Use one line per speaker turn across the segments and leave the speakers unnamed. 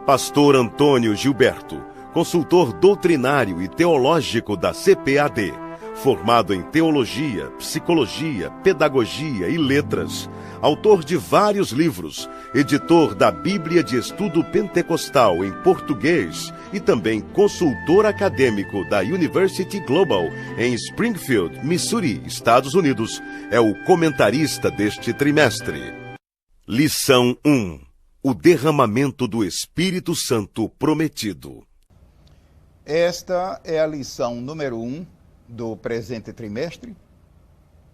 Pastor Antônio Gilberto, consultor doutrinário e teológico da CPAD, formado em teologia, psicologia, pedagogia e letras, autor de vários livros, editor da Bíblia de Estudo Pentecostal em português e também consultor acadêmico da University Global em Springfield, Missouri, Estados Unidos, é o comentarista deste trimestre. Lição 1. O derramamento do Espírito Santo prometido.
Esta é a lição número 1 do presente trimestre,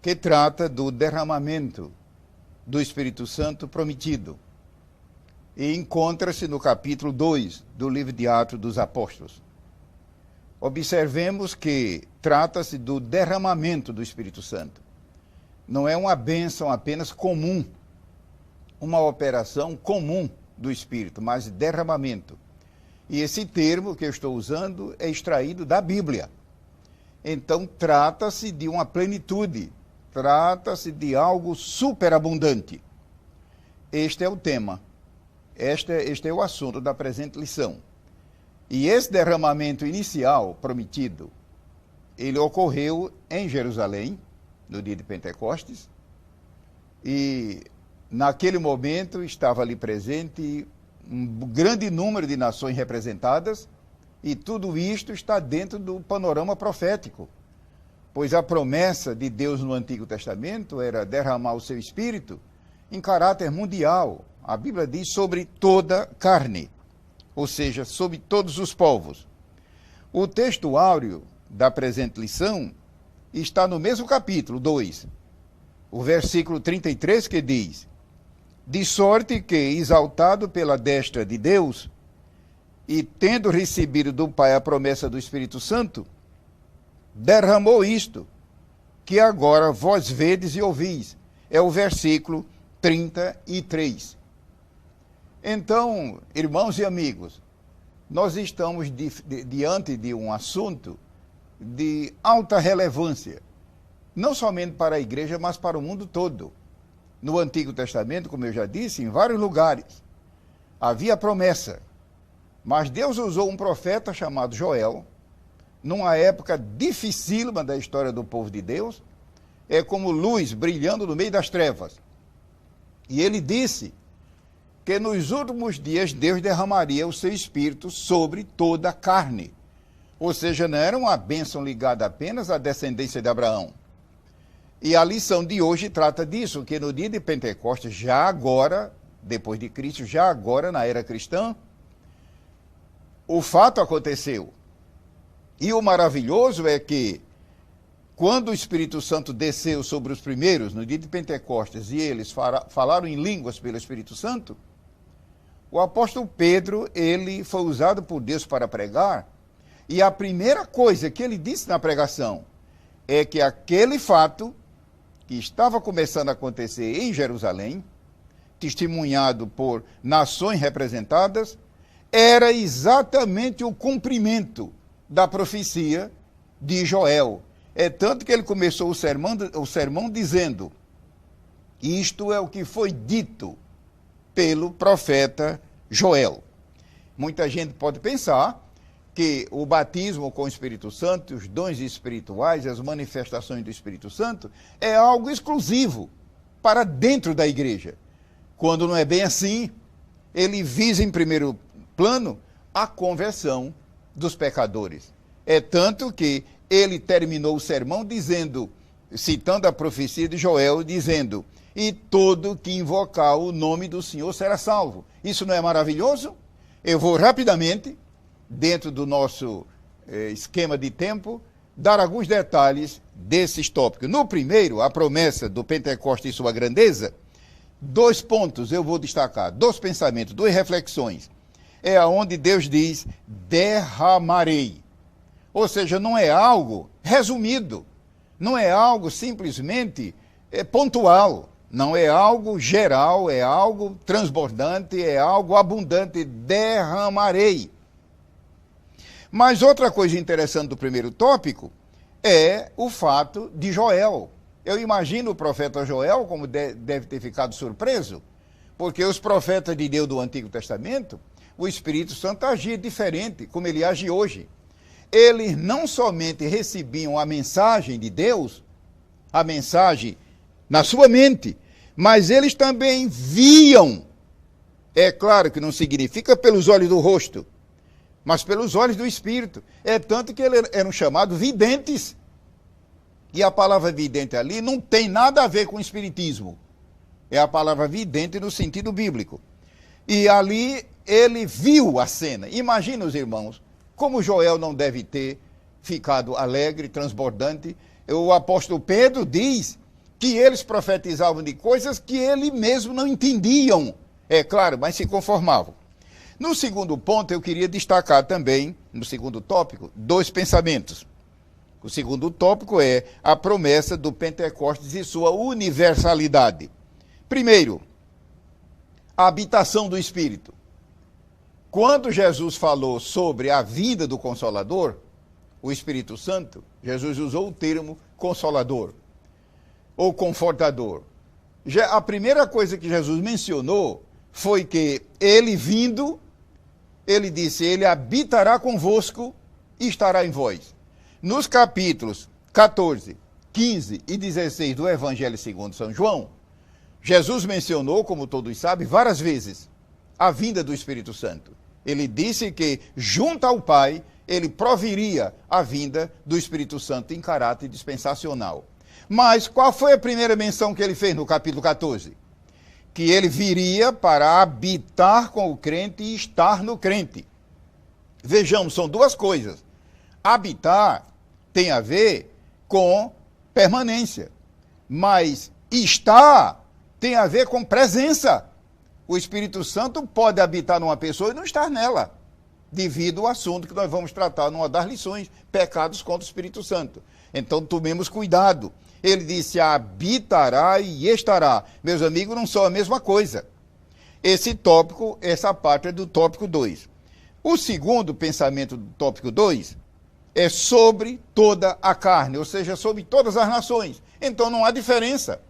que trata do derramamento do Espírito Santo prometido. E encontra-se no capítulo 2 do livro de Atos dos Apóstolos. Observemos que trata-se do derramamento do Espírito Santo. Não é uma bênção apenas comum, uma operação comum do Espírito, mas derramamento. E esse termo que eu estou usando é extraído da Bíblia. Então, trata-se de uma plenitude, trata-se de algo superabundante. Este é o tema, este é o assunto da presente lição. E esse derramamento inicial prometido, ele ocorreu em Jerusalém, no dia de Pentecostes, e naquele momento estava ali presente um grande número de nações representadas, e tudo isto está dentro do panorama profético, pois a promessa de Deus no Antigo Testamento era derramar o seu Espírito em caráter mundial. A Bíblia diz sobre toda carne, ou seja, sobre todos os povos. O texto áureo da presente lição está no mesmo capítulo 2, o versículo 33, que diz: de sorte que, exaltado pela destra de Deus, e tendo recebido do Pai a promessa do Espírito Santo, derramou isto, que agora vós vedes e ouvis. É o versículo 33. Então, irmãos e amigos, nós estamos diante de um assunto de alta relevância, não somente para a igreja, mas para o mundo todo. No Antigo Testamento, como eu já disse, em vários lugares, havia promessa. Mas Deus usou um profeta chamado Joel, numa época dificílima da história do povo de Deus, é como luz brilhando no meio das trevas. E ele disse que nos últimos dias Deus derramaria o seu Espírito sobre toda a carne. Ou seja, não era uma bênção ligada apenas à descendência de Abraão. E a lição de hoje trata disso, que no dia de Pentecostes, já agora, depois de Cristo, já agora na era cristã, o fato aconteceu. E o maravilhoso é que, quando o Espírito Santo desceu sobre os primeiros, no dia de Pentecostes, e eles falaram em línguas pelo Espírito Santo, o apóstolo Pedro, ele foi usado por Deus para pregar, e a primeira coisa que ele disse na pregação é que aquele fato que estava começando a acontecer em Jerusalém, testemunhado por nações representadas, era exatamente o cumprimento da profecia de Joel. É tanto que ele começou o sermão dizendo: isto é o que foi dito pelo profeta Joel. Muita gente pode pensar que o batismo com o Espírito Santo, os dons espirituais, as manifestações do Espírito Santo, é algo exclusivo para dentro da igreja. Quando não é bem assim, ele visa em primeiro plano a conversão dos pecadores. É tanto que ele terminou o sermão dizendo, citando a profecia de Joel, dizendo: e todo que invocar o nome do Senhor será salvo. Isso não é maravilhoso? Eu vou rapidamente, dentro do nosso esquema de tempo, dar alguns detalhes desses tópicos. No primeiro, a promessa do Pentecostes e sua grandeza, 2 pontos eu vou destacar, 2 pensamentos, 2 reflexões. É aonde Deus diz: derramarei. Ou seja, não é algo resumido, não é algo simplesmente pontual, não é algo geral, é algo transbordante, é algo abundante. Derramarei. Mas outra coisa interessante do primeiro tópico é o fato de Joel. Eu imagino o profeta Joel como deve ter ficado surpreso, porque os profetas de Deus do Antigo Testamento o Espírito Santo agia diferente, como ele age hoje. Eles não somente recebiam a mensagem de Deus, a mensagem na sua mente, mas eles também viam. É claro que não significa pelos olhos do rosto, mas pelos olhos do Espírito. É tanto que eles eram chamados videntes. E a palavra vidente ali não tem nada a ver com espiritismo. É a palavra vidente no sentido bíblico. E ali ele viu a cena. Imagina, os irmãos, como Joel não deve ter ficado alegre, transbordante. O apóstolo Pedro diz que eles profetizavam de coisas que ele mesmo não entendiam. É claro, mas se conformavam. No segundo ponto, eu queria destacar também, no segundo tópico, 2 pensamentos. O segundo tópico é a promessa do Pentecostes e sua universalidade. Primeiro, a habitação do Espírito. Quando Jesus falou sobre a vinda do Consolador, o Espírito Santo, Jesus usou o termo Consolador ou Confortador. A primeira coisa que Jesus mencionou foi que ele vindo, ele disse, ele habitará convosco e estará em vós. Nos capítulos 14, 15 e 16 do Evangelho segundo São João, Jesus mencionou, como todos sabem, várias vezes, a vinda do Espírito Santo. Ele disse que, junto ao Pai, ele proviria a vinda do Espírito Santo em caráter dispensacional. Mas qual foi a primeira menção que ele fez no capítulo 14? Que ele viria para habitar com o crente e estar no crente. Vejamos, são 2 coisas. Habitar tem a ver com permanência, mas estar tem a ver com presença. O Espírito Santo pode habitar numa pessoa e não estar nela, devido ao assunto que nós vamos tratar numa das lições, pecados contra o Espírito Santo. Então, tomemos cuidado. Ele disse, habitará e estará. Meus amigos, não são a mesma coisa. Esse tópico, essa parte é do tópico 2. O segundo pensamento do tópico 2 é sobre toda a carne, ou seja, sobre todas as nações. Então, não há diferença.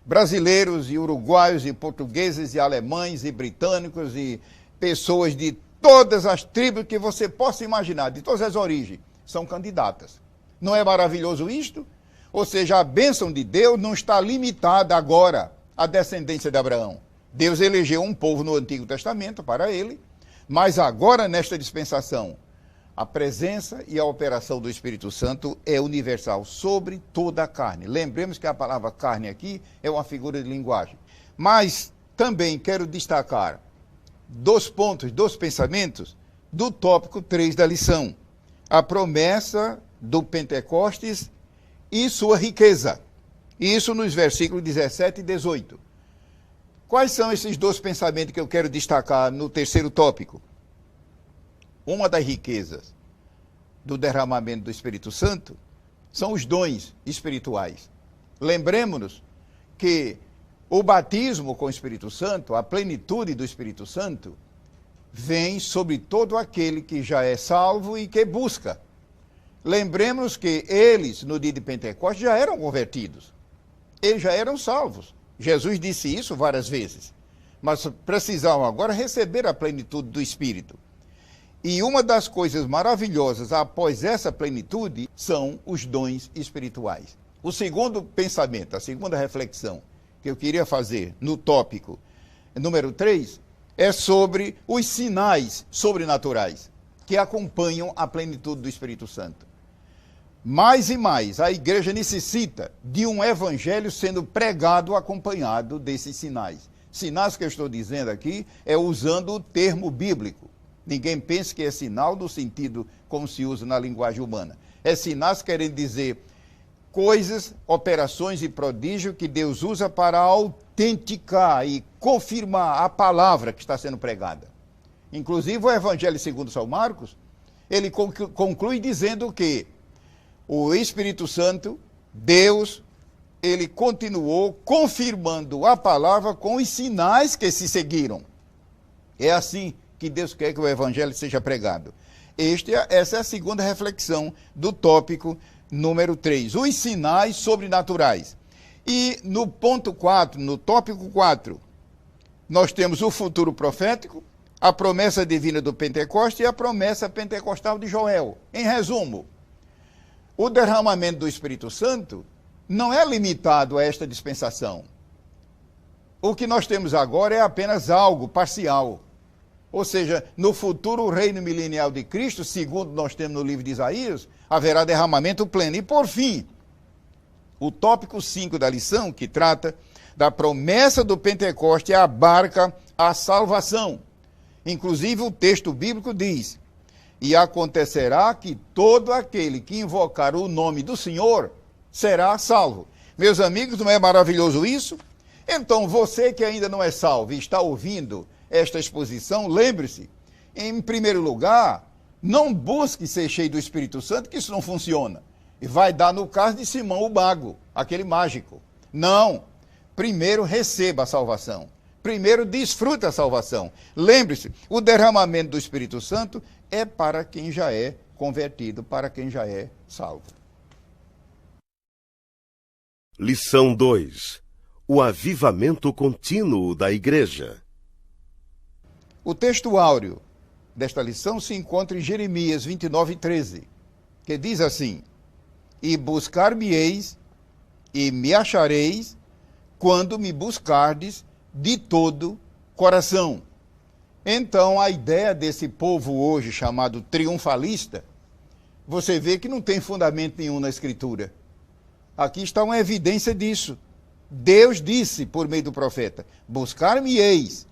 Brasileiros e uruguaios e portugueses e alemães e britânicos e pessoas de todas as tribos que você possa imaginar, de todas as origens, são candidatas. Não é maravilhoso isto? Ou seja, a bênção de Deus não está limitada agora à descendência de Abraão. Deus elegeu um povo no Antigo Testamento para ele, mas agora nesta dispensação, a presença e a operação do Espírito Santo é universal sobre toda a carne. Lembremos que a palavra carne aqui é uma figura de linguagem. Mas também quero destacar 2 pontos, 2 pensamentos do tópico 3 da lição. A promessa do Pentecostes e sua riqueza. Isso nos versículos 17 e 18. Quais são esses 2 pensamentos que eu quero destacar no terceiro tópico? Uma das riquezas do derramamento do Espírito Santo são os dons espirituais. Lembremos-nos que o batismo com o Espírito Santo, a plenitude do Espírito Santo, vem sobre todo aquele que já é salvo e que busca. Lembremos que eles, no dia de Pentecostes, já eram convertidos. Eles já eram salvos. Jesus disse isso várias vezes. Mas precisavam agora receber a plenitude do Espírito. E uma das coisas maravilhosas após essa plenitude são os dons espirituais. O segundo pensamento, a segunda reflexão que eu queria fazer no tópico número 3 é sobre os sinais sobrenaturais que acompanham a plenitude do Espírito Santo. Mais e mais, a igreja necessita de um evangelho sendo pregado acompanhado desses sinais. Sinais que eu estou dizendo aqui é usando o termo bíblico. Ninguém pense que é sinal no sentido como se usa na linguagem humana. É sinais querendo dizer coisas, operações e prodígio que Deus usa para autenticar e confirmar a palavra que está sendo pregada. Inclusive o Evangelho segundo São Marcos, ele conclui dizendo que o Espírito Santo, Deus, ele continuou confirmando a palavra com os sinais que se seguiram. É assim que Deus quer que o Evangelho seja pregado. Essa é a segunda reflexão do tópico número 3, os sinais sobrenaturais. E no ponto 4, no tópico 4, nós temos o futuro profético, a promessa divina do Pentecoste e a promessa pentecostal de Joel. Em resumo, o derramamento do Espírito Santo não é limitado a esta dispensação. O que nós temos agora é apenas algo parcial. Ou seja, no futuro reino milenial de Cristo, segundo nós temos no livro de Isaías, haverá derramamento pleno. E por fim, o tópico 5 da lição, que trata da promessa do Pentecoste, abarca a salvação. Inclusive o texto bíblico diz: e acontecerá que todo aquele que invocar o nome do Senhor será salvo. Meus amigos, não é maravilhoso isso? Então, você que ainda não é salvo e está ouvindo esta exposição, lembre-se, em primeiro lugar, não busque ser cheio do Espírito Santo, que isso não funciona. E vai dar no caso de Simão o mago, aquele mágico. Não. Primeiro receba a salvação. Primeiro desfrute a salvação. Lembre-se, o derramamento do Espírito Santo é para quem já é convertido, para quem já é salvo.
Lição 2. O avivamento contínuo da igreja.
O texto áureo desta lição se encontra em Jeremias 29:13, que diz assim: e buscar-me-eis e me achareis quando me buscardes de todo coração. Então, a ideia desse povo hoje chamado triunfalista, você vê que não tem fundamento nenhum na Escritura. Aqui está uma evidência disso. Deus disse por meio do profeta: buscar-me-eis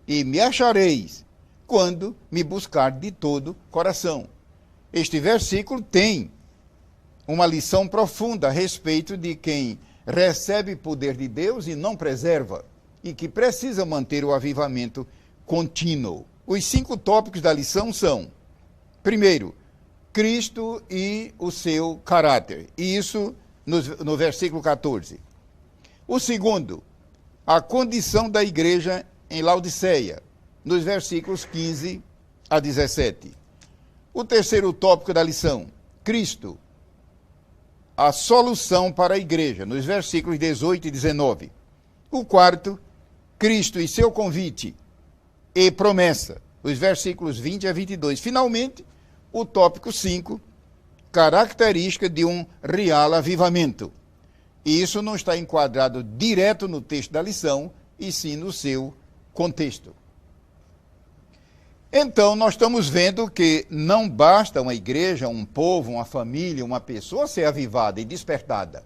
e me achareis quando me buscar de todo coração. Este versículo tem uma lição profunda a respeito de quem recebe poder de Deus e não preserva, e que precisa manter o avivamento contínuo. Os 5 tópicos da lição são: primeiro, Cristo e o seu caráter, e isso no versículo 14. O segundo, a condição da igreja em Laodiceia, nos versículos 15 a 17. O terceiro tópico da lição, Cristo, a solução para a igreja, nos versículos 18 e 19. O quarto, Cristo e seu convite e promessa, os versículos 20 a 22. Finalmente, o tópico 5, característica de um real avivamento. E isso não está enquadrado direto no texto da lição, e sim no seu contexto. Então, nós estamos vendo que não basta uma igreja, um povo, uma família, uma pessoa ser avivada e despertada.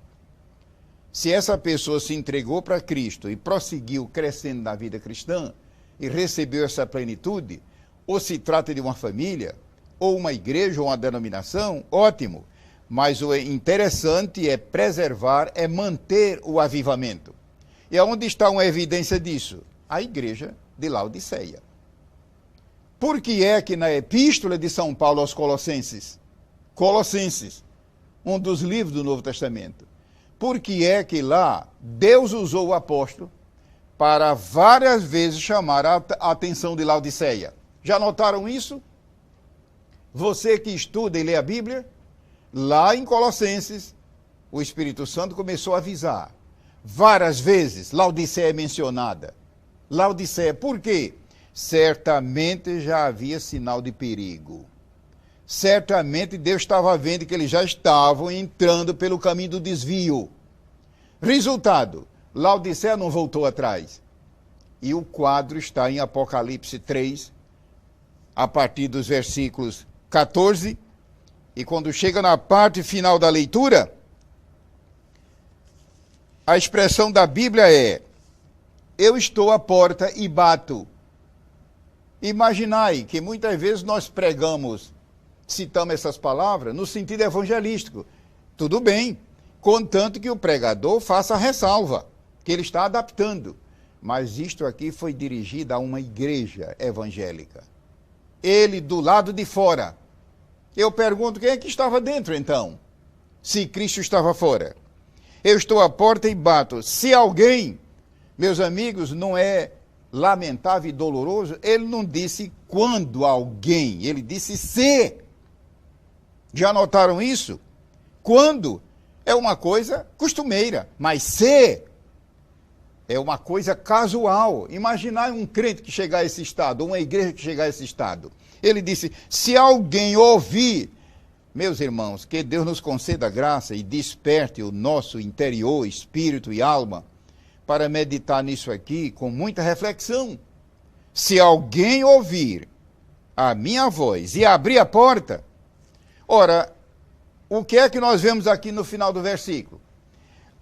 Se essa pessoa se entregou para Cristo e prosseguiu crescendo na vida cristã e recebeu essa plenitude, ou se trata de uma família, ou uma igreja, ou uma denominação, ótimo. Mas o interessante é preservar, é manter o avivamento. E onde está uma evidência disso? A igreja de Laodiceia. Por que é que na epístola de São Paulo aos Colossenses, um dos livros do Novo Testamento, por que é que lá Deus usou o apóstolo para várias vezes chamar a atenção de Laodiceia? Já notaram isso? Você que estuda e lê a Bíblia, lá em Colossenses, o Espírito Santo começou a avisar. Várias vezes Laodiceia é mencionada. Laodiceia, por quê? Certamente já havia sinal de perigo. Certamente Deus estava vendo que eles já estavam entrando pelo caminho do desvio. Resultado, Laodiceia não voltou atrás. E o quadro está em Apocalipse 3, a partir dos versículos 14, e quando chega na parte final da leitura, a expressão da Bíblia é: eu estou à porta e bato. Imaginai que muitas vezes nós pregamos, citamos essas palavras no sentido evangelístico. Tudo bem, contanto que o pregador faça a ressalva, que ele está adaptando. Mas isto aqui foi dirigido a uma igreja evangélica. Ele do lado de fora. Eu pergunto, quem é que estava dentro então? Se Cristo estava fora. Eu estou à porta e bato. Se alguém, meus amigos, não é lamentável e doloroso, ele não disse quando alguém, ele disse se. Já notaram isso? Quando é uma coisa costumeira, mas se É uma coisa casual. Imaginar um crente que chegar a esse estado, uma igreja que chegar a esse estado. Ele disse, se alguém ouvir, meus irmãos, que Deus nos conceda graça e desperte o nosso interior, espírito e alma, para meditar nisso aqui com muita reflexão. Se alguém ouvir a minha voz e abrir a porta, ora, o que é que nós vemos aqui no final do versículo?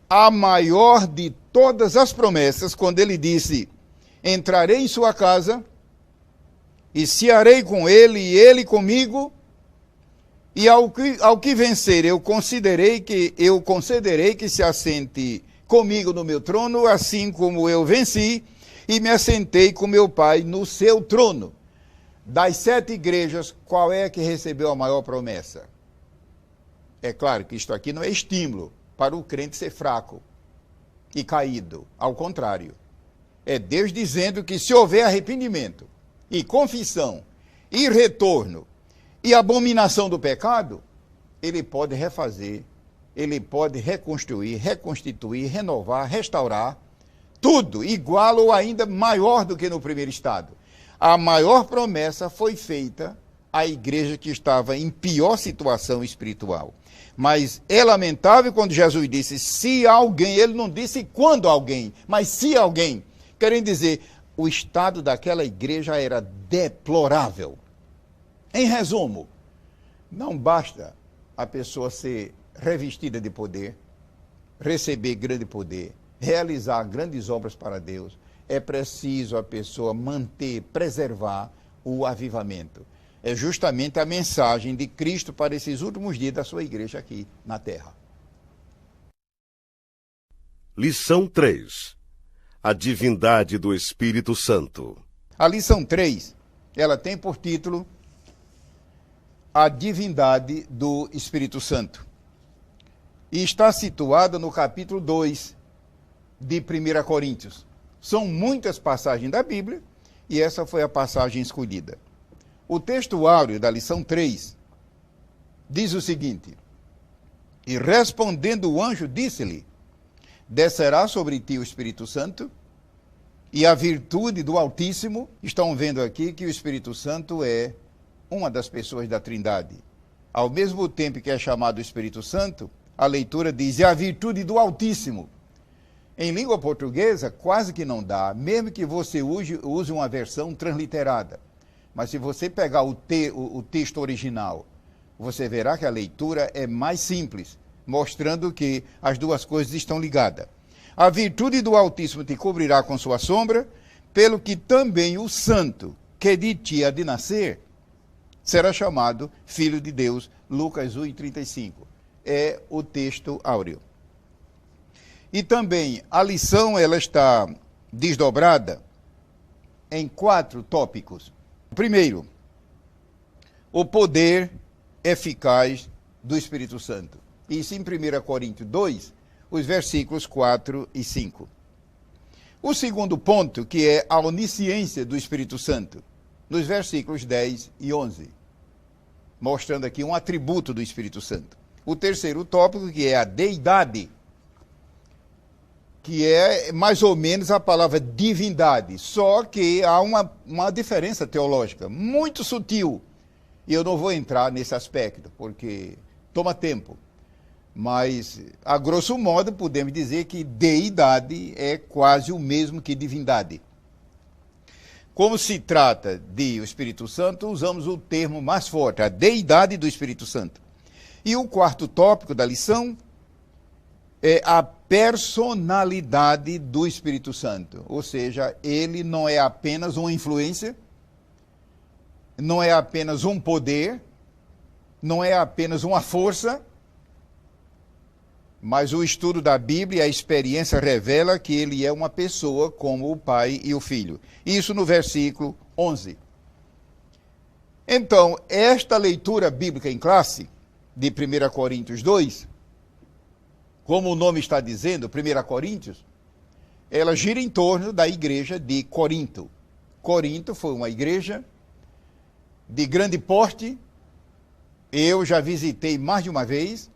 A maior de todas as promessas, quando ele disse, entrarei em sua casa, e cearei com ele, e ele comigo, e ao que vencer, eu concederei que se assente comigo no meu trono, assim como eu venci, e me assentei com meu Pai no seu trono. Das 7 igrejas, qual é que recebeu a maior promessa? É claro que isto aqui não é estímulo para o crente ser fraco e caído. Ao contrário, é Deus dizendo que se houver arrependimento e confissão e retorno e abominação do pecado, ele pode refazer, ele pode reconstruir, reconstituir, renovar, restaurar, tudo igual ou ainda maior do que no primeiro estado. A maior promessa foi feita à igreja que estava em pior situação espiritual. Mas é lamentável quando Jesus disse, se alguém, ele não disse quando alguém, mas se alguém, querendo dizer, o estado daquela igreja era deplorável. Em resumo, não basta a pessoa ser revestida de poder, receber grande poder, realizar grandes obras para Deus. É preciso a pessoa manter, preservar o avivamento. É justamente a mensagem de Cristo para esses últimos dias da sua igreja aqui na terra.
Lição 3. A divindade do Espírito Santo.
A lição 3, ela tem por título A divindade do Espírito Santo. E está situada no capítulo 2 de 1 Coríntios. São muitas passagens da Bíblia e essa foi a passagem escolhida. O texto áureo da lição 3 diz o seguinte: E respondendo o anjo, disse-lhe, descerá sobre ti o Espírito Santo e a virtude do Altíssimo. Estão vendo aqui que o Espírito Santo é uma das pessoas da Trindade. Ao mesmo tempo que é chamado Espírito Santo, a leitura diz, e a virtude do Altíssimo. Em língua portuguesa, quase que não dá, mesmo que você use uma versão transliterada. Mas se você pegar o texto original, você verá que a leitura é mais simples, mostrando que as duas coisas estão ligadas. A virtude do Altíssimo te cobrirá com sua sombra, pelo que também o santo, que de ti há de nascer, será chamado Filho de Deus. Lucas 1:35. É o texto áureo. E também a lição ela está desdobrada em 4 tópicos. Primeiro, o poder eficaz do Espírito Santo. Isso em 1 Coríntios 2, os versículos 4 e 5. O segundo ponto, que é a onisciência do Espírito Santo, nos versículos 10 e 11, mostrando aqui um atributo do Espírito Santo. O terceiro tópico, que é a deidade, que é mais ou menos a palavra divindade, só que há uma diferença teológica muito sutil, e eu não vou entrar nesse aspecto, porque toma tempo, mas, a grosso modo, podemos dizer que deidade é quase o mesmo que divindade. Como se trata de o Espírito Santo, usamos o termo mais forte, a deidade do Espírito Santo. E o quarto tópico da lição é a personalidade do Espírito Santo. Ou seja, ele não é apenas uma influência, não é apenas um poder, não é apenas uma força, mas o estudo da Bíblia e a experiência revela que ele é uma pessoa como o Pai e o Filho. Isso no versículo 11. Então, esta leitura bíblica em classe, de 1 Coríntios 2, como o nome está dizendo, 1 Coríntios, ela gira em torno da igreja de Corinto. Corinto foi uma igreja de grande porte. Eu já visitei mais de uma vez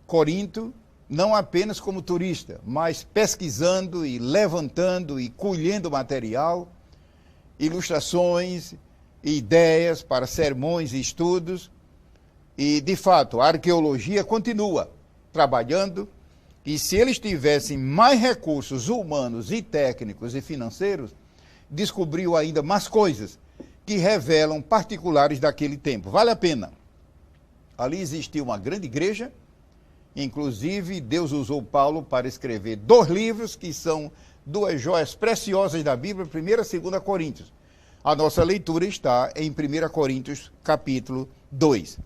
Corinto, não apenas como turista, mas pesquisando e levantando e colhendo material, ilustrações, ideias para sermões e estudos. E, de fato, a arqueologia continua trabalhando, e se eles tivessem mais recursos humanos e técnicos e financeiros, descobriu ainda mais coisas que revelam particulares daquele tempo. Vale a pena. Ali existia uma grande igreja, inclusive Deus usou Paulo para escrever 2 livros que são 2 joias preciosas da Bíblia, 1ª e 2ª Coríntios. A nossa leitura está em 1 Coríntios, capítulo 2.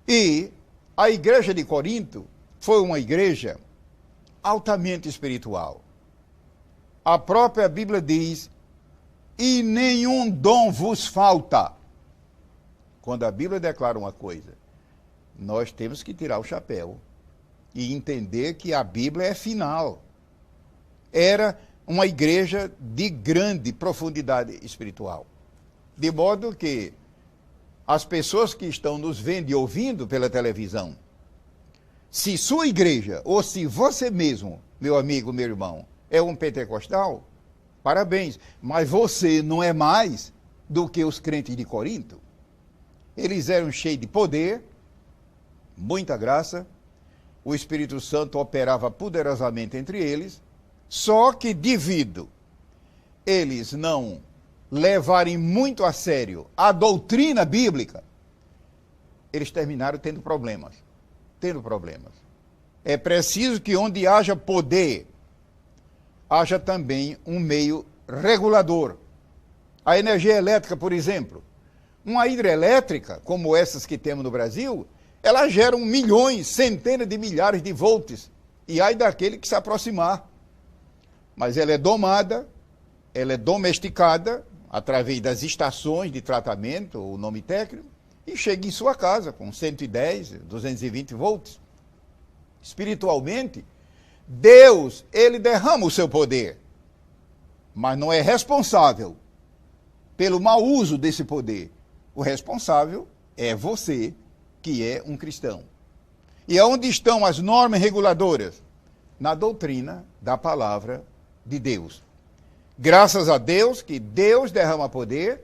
E a igreja de Corinto foi uma igreja altamente espiritual. A própria Bíblia diz: e nenhum dom vos falta. Quando a Bíblia declara uma coisa, nós temos que tirar o chapéu e entender que a Bíblia é final. Era uma igreja de grande profundidade espiritual. De modo que as pessoas que estão nos vendo e ouvindo pela televisão, se sua igreja, ou se você mesmo, meu amigo, meu irmão, é um pentecostal, parabéns, mas você não é mais do que os crentes de Corinto. Eles eram cheios de poder, muita graça, o Espírito Santo operava poderosamente entre eles, só que devido eles não levarem muito a sério a doutrina bíblica, eles terminaram tendo problemas. É preciso que onde haja poder, haja também um meio regulador. A energia elétrica, por exemplo, uma hidrelétrica, como essas que temos no Brasil, elas geram milhões, centenas de milhares de volts, e ai daquele que se aproximar. Mas ela é domada, ela é domesticada, através das estações de tratamento, o nome técnico, e chega em sua casa com 110, 220 volts. Espiritualmente, Deus, ele derrama o seu poder, mas não é responsável pelo mau uso desse poder. O responsável é você, que é um cristão. E aonde estão as normas reguladoras? Na doutrina da palavra de Deus. Graças a Deus que Deus derrama poder,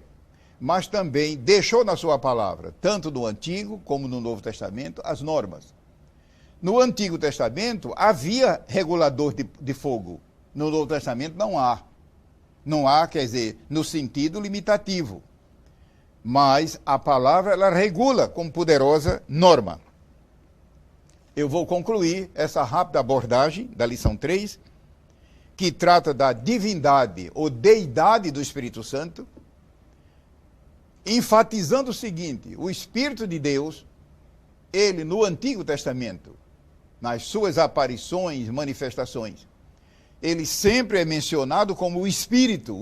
mas também deixou na sua palavra, tanto no Antigo como no Novo Testamento, as normas. No Antigo Testamento havia regulador de fogo. No Novo Testamento não há. Não há, quer dizer, no sentido limitativo. Mas a palavra, ela regula com poderosa norma. Eu vou concluir essa rápida abordagem da lição 3, que trata da divindade ou deidade do Espírito Santo, enfatizando o seguinte: o Espírito de Deus, ele no Antigo Testamento, nas suas aparições, manifestações, ele sempre é mencionado como o Espírito,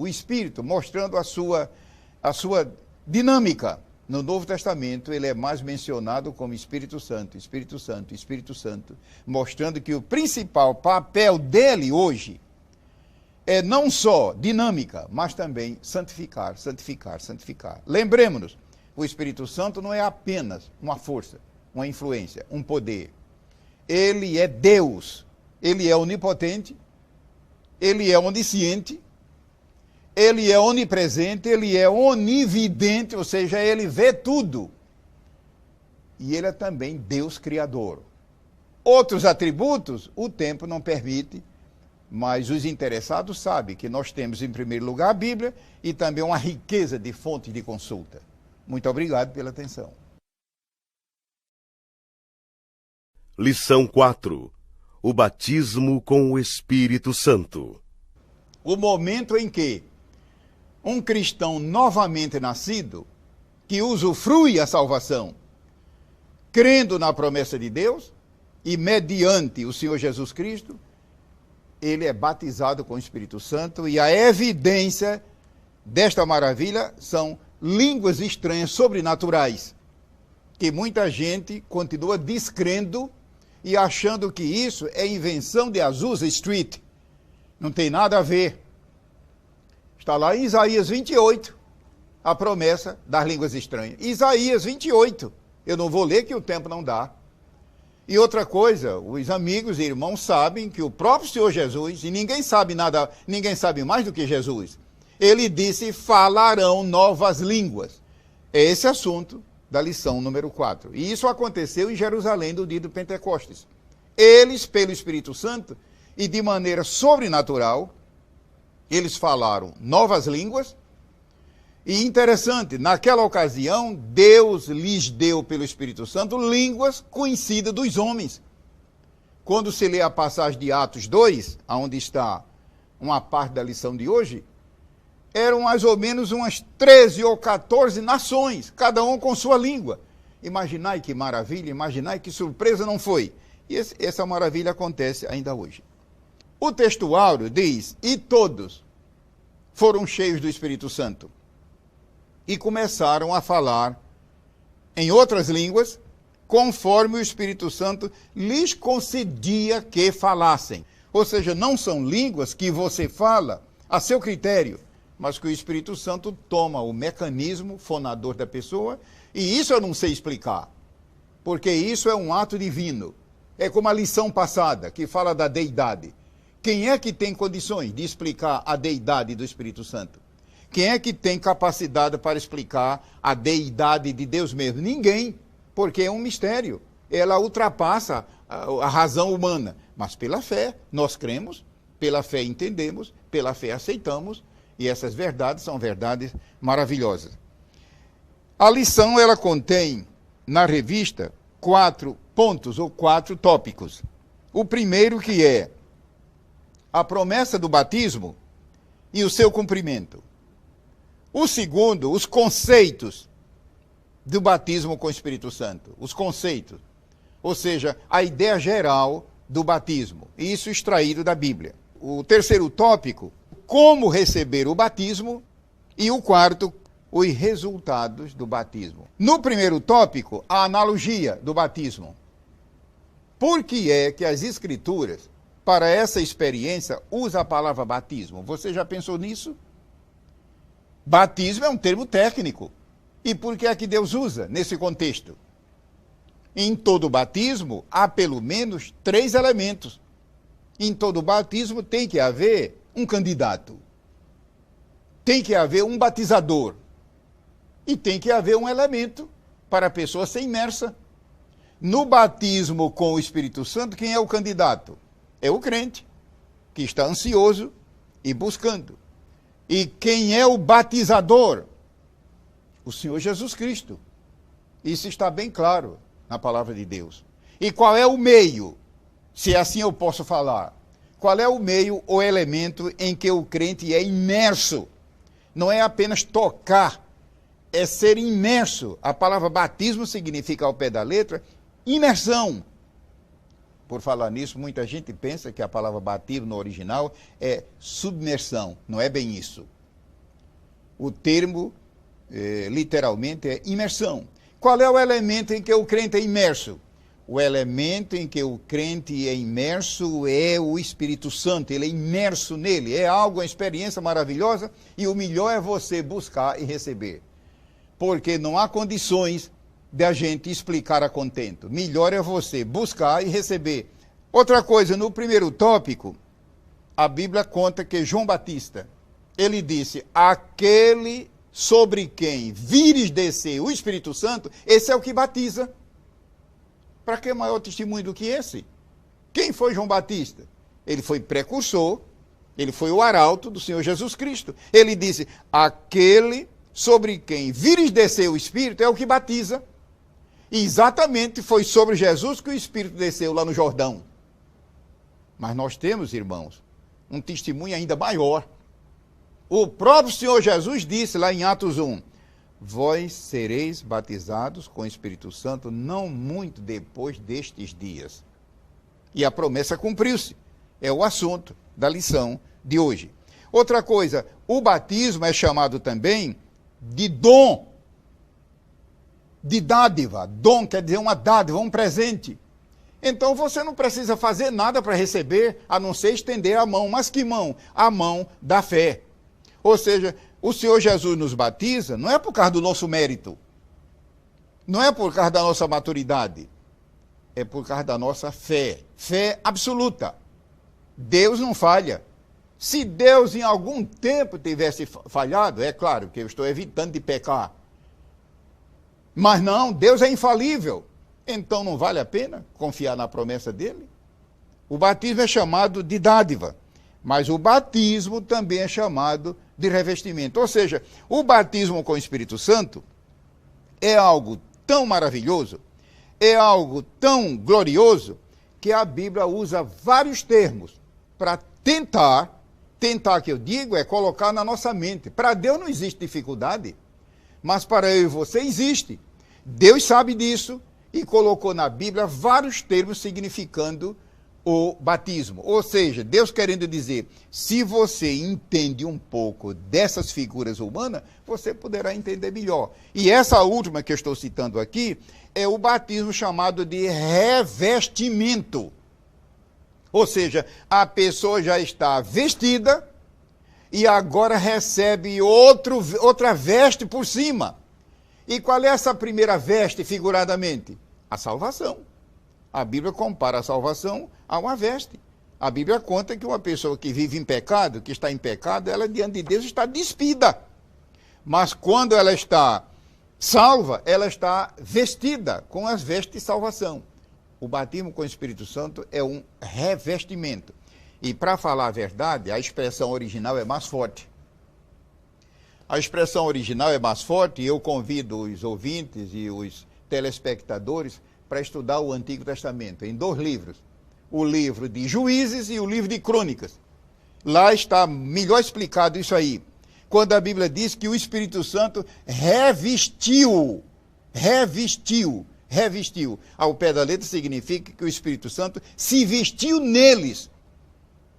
mostrando a sua dinâmica. No Novo Testamento, ele é mais mencionado como Espírito Santo, mostrando que o principal papel dele hoje é não só dinâmica, mas também santificar. Lembremos-nos, o Espírito Santo não é apenas uma força, uma influência, um poder. Ele é Deus, ele é onipotente, ele é onisciente, ele é onipresente, ele é onividente, ou seja, ele vê tudo. E ele é também Deus Criador. Outros atributos, o tempo não permite, mas os interessados sabem que nós temos, em primeiro lugar, a Bíblia e também uma riqueza de fontes de consulta. Muito obrigado pela atenção.
Lição 4. O batismo com o Espírito Santo.
O momento em que um cristão novamente nascido, que usufrui a salvação, crendo na promessa de Deus e mediante o Senhor Jesus Cristo, ele é batizado com o Espírito Santo, e a evidência desta maravilha são línguas estranhas sobrenaturais, que muita gente continua descrendo e achando que isso é invenção de Azusa Street. Não tem nada a ver. Está lá em Isaías 28, a promessa das línguas estranhas. Isaías 28. Eu não vou ler que o tempo não dá. E outra coisa, os amigos e irmãos sabem que o próprio Senhor Jesus, e ninguém sabe nada, ninguém sabe mais do que Jesus, ele disse, falarão novas línguas. É esse assunto da lição número 4. E isso aconteceu em Jerusalém no dia do Pentecostes. Eles, pelo Espírito Santo, e de maneira sobrenatural, eles falaram novas línguas. E interessante, naquela ocasião, Deus lhes deu pelo Espírito Santo línguas conhecidas dos homens. Quando se lê a passagem de Atos 2, onde está uma parte da lição de hoje, eram mais ou menos umas 13 ou 14 nações, cada um com sua língua. Imaginai que maravilha, imaginai que surpresa não foi. E essa maravilha acontece ainda hoje. O texto áureo diz, e todos foram cheios do Espírito Santo. E começaram a falar em outras línguas, conforme o Espírito Santo lhes concedia que falassem. Ou seja, não são línguas que você fala a seu critério, mas que o Espírito Santo toma o mecanismo fonador da pessoa, e isso eu não sei explicar, porque isso é um ato divino. É como a lição passada, que fala da deidade. Quem é que tem condições de explicar a deidade do Espírito Santo? Quem é que tem capacidade para explicar a deidade de Deus mesmo? Ninguém, porque é um mistério. Ela ultrapassa a razão humana. Mas pela fé, nós cremos, pela fé entendemos, pela fé aceitamos, e essas verdades são verdades maravilhosas. A lição, ela contém, na revista, 4 pontos ou 4 tópicos. O primeiro que é a promessa do batismo e o seu cumprimento. O segundo, os conceitos do batismo com o Espírito Santo. Os conceitos. Ou seja, a ideia geral do batismo. Isso extraído da Bíblia. O terceiro tópico, como receber o batismo. E o quarto, os resultados do batismo. No primeiro tópico, a analogia do batismo. Por que é que as Escrituras, para essa experiência, usam a palavra batismo? Você já pensou nisso? Batismo é um termo técnico. E por que é que Deus usa nesse contexto? Em todo batismo, há pelo menos 3 elementos. Em todo batismo tem que haver um candidato. Tem que haver um batizador. E tem que haver um elemento para a pessoa ser imersa. No batismo com o Espírito Santo, quem é o candidato? É o crente, que está ansioso e buscando. E quem é o batizador? O Senhor Jesus Cristo. Isso está bem claro na palavra de Deus. E qual é o meio, se assim eu posso falar? Qual é o meio ou elemento em que o crente é imerso? Não é apenas tocar, é ser imerso. A palavra batismo significa, ao pé da letra, imersão. Por falar nisso, muita gente pensa que a palavra batismo no original é submersão. Não é bem isso. O termo, literalmente, é imersão. Qual é o elemento em que o crente é imerso? O elemento em que o crente é imerso é o Espírito Santo. Ele é imerso nele. É algo, uma experiência maravilhosa. E o melhor é você buscar e receber. Porque não há condições de a gente explicar a contento. Melhor é você buscar e receber. Outra coisa, no primeiro tópico, a Bíblia conta que João Batista, ele disse, aquele sobre quem vires descer o Espírito Santo, esse é o que batiza. Para que maior testemunho do que esse? Quem foi João Batista? Ele foi precursor, ele foi o arauto do Senhor Jesus Cristo. Ele disse, aquele sobre quem vires descer o Espírito é o que batiza. E exatamente foi sobre Jesus que o Espírito desceu lá no Jordão. Mas nós temos, irmãos, um testemunho ainda maior. O próprio Senhor Jesus disse lá em Atos 1, vós sereis batizados com o Espírito Santo não muito depois destes dias. E a promessa cumpriu-se. É o assunto da lição de hoje. Outra coisa, o batismo é chamado também de dom. De dádiva. Dom quer dizer uma dádiva, um presente. Então você não precisa fazer nada para receber, a não ser estender a mão. Mas que mão? A mão da fé. Ou seja, o Senhor Jesus nos batiza, não é por causa do nosso mérito. Não é por causa da nossa maturidade. é por causa da nossa fé. Fé absoluta. Deus não falha. Se Deus em algum tempo tivesse falhado, é claro que eu estou evitando de pecar. Mas não, Deus é infalível. Então não vale a pena confiar na promessa dele? O batismo é chamado de dádiva, mas o batismo também é chamado de revestimento. Ou seja, o batismo com o Espírito Santo é algo tão maravilhoso, é algo tão glorioso, que a Bíblia usa vários termos para tentar que eu digo é colocar na nossa mente. Para Deus não existe dificuldade, mas para eu e você existe. Deus sabe disso e colocou na Bíblia vários termos significando o batismo. Ou seja, Deus querendo dizer, se você entende um pouco dessas figuras humanas, você poderá entender melhor. E essa última que eu estou citando aqui é o batismo chamado de revestimento. Ou seja, a pessoa já está vestida e agora recebe outra veste por cima. E qual é essa primeira veste, figuradamente? A salvação. A Bíblia compara a salvação a uma veste. A Bíblia conta que uma pessoa que vive em pecado, que está em pecado, ela diante de Deus está despida. Mas quando ela está salva, ela está vestida com as vestes de salvação. O batismo com o Espírito Santo é um revestimento. E para falar a verdade, a expressão original é mais forte. A expressão original é mais forte e eu convido os ouvintes e os telespectadores para estudar o Antigo Testamento, em 2 livros. O livro de Juízes e o livro de Crônicas. Lá está melhor explicado isso aí. Quando a Bíblia diz que o Espírito Santo revestiu. Ao pé da letra significa que o Espírito Santo se vestiu neles.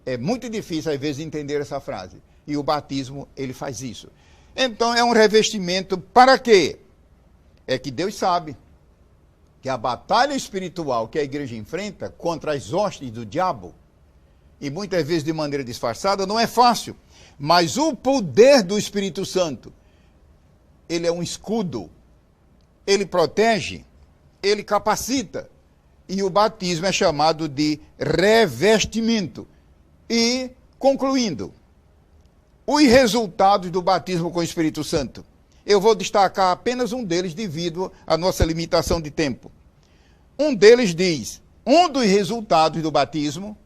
É muito difícil, às vezes, entender essa frase. E o batismo, ele faz isso. Então, é um revestimento para quê? É que Deus sabe que a batalha espiritual que a igreja enfrenta contra as hostes do diabo, e muitas vezes de maneira disfarçada, não é fácil. Mas o poder do Espírito Santo, ele é um escudo, ele protege, ele capacita. E o batismo é chamado de revestimento. E, concluindo, os resultados do batismo com o Espírito Santo. Eu vou destacar apenas um deles devido à nossa limitação de tempo. Um deles diz, um dos resultados do batismo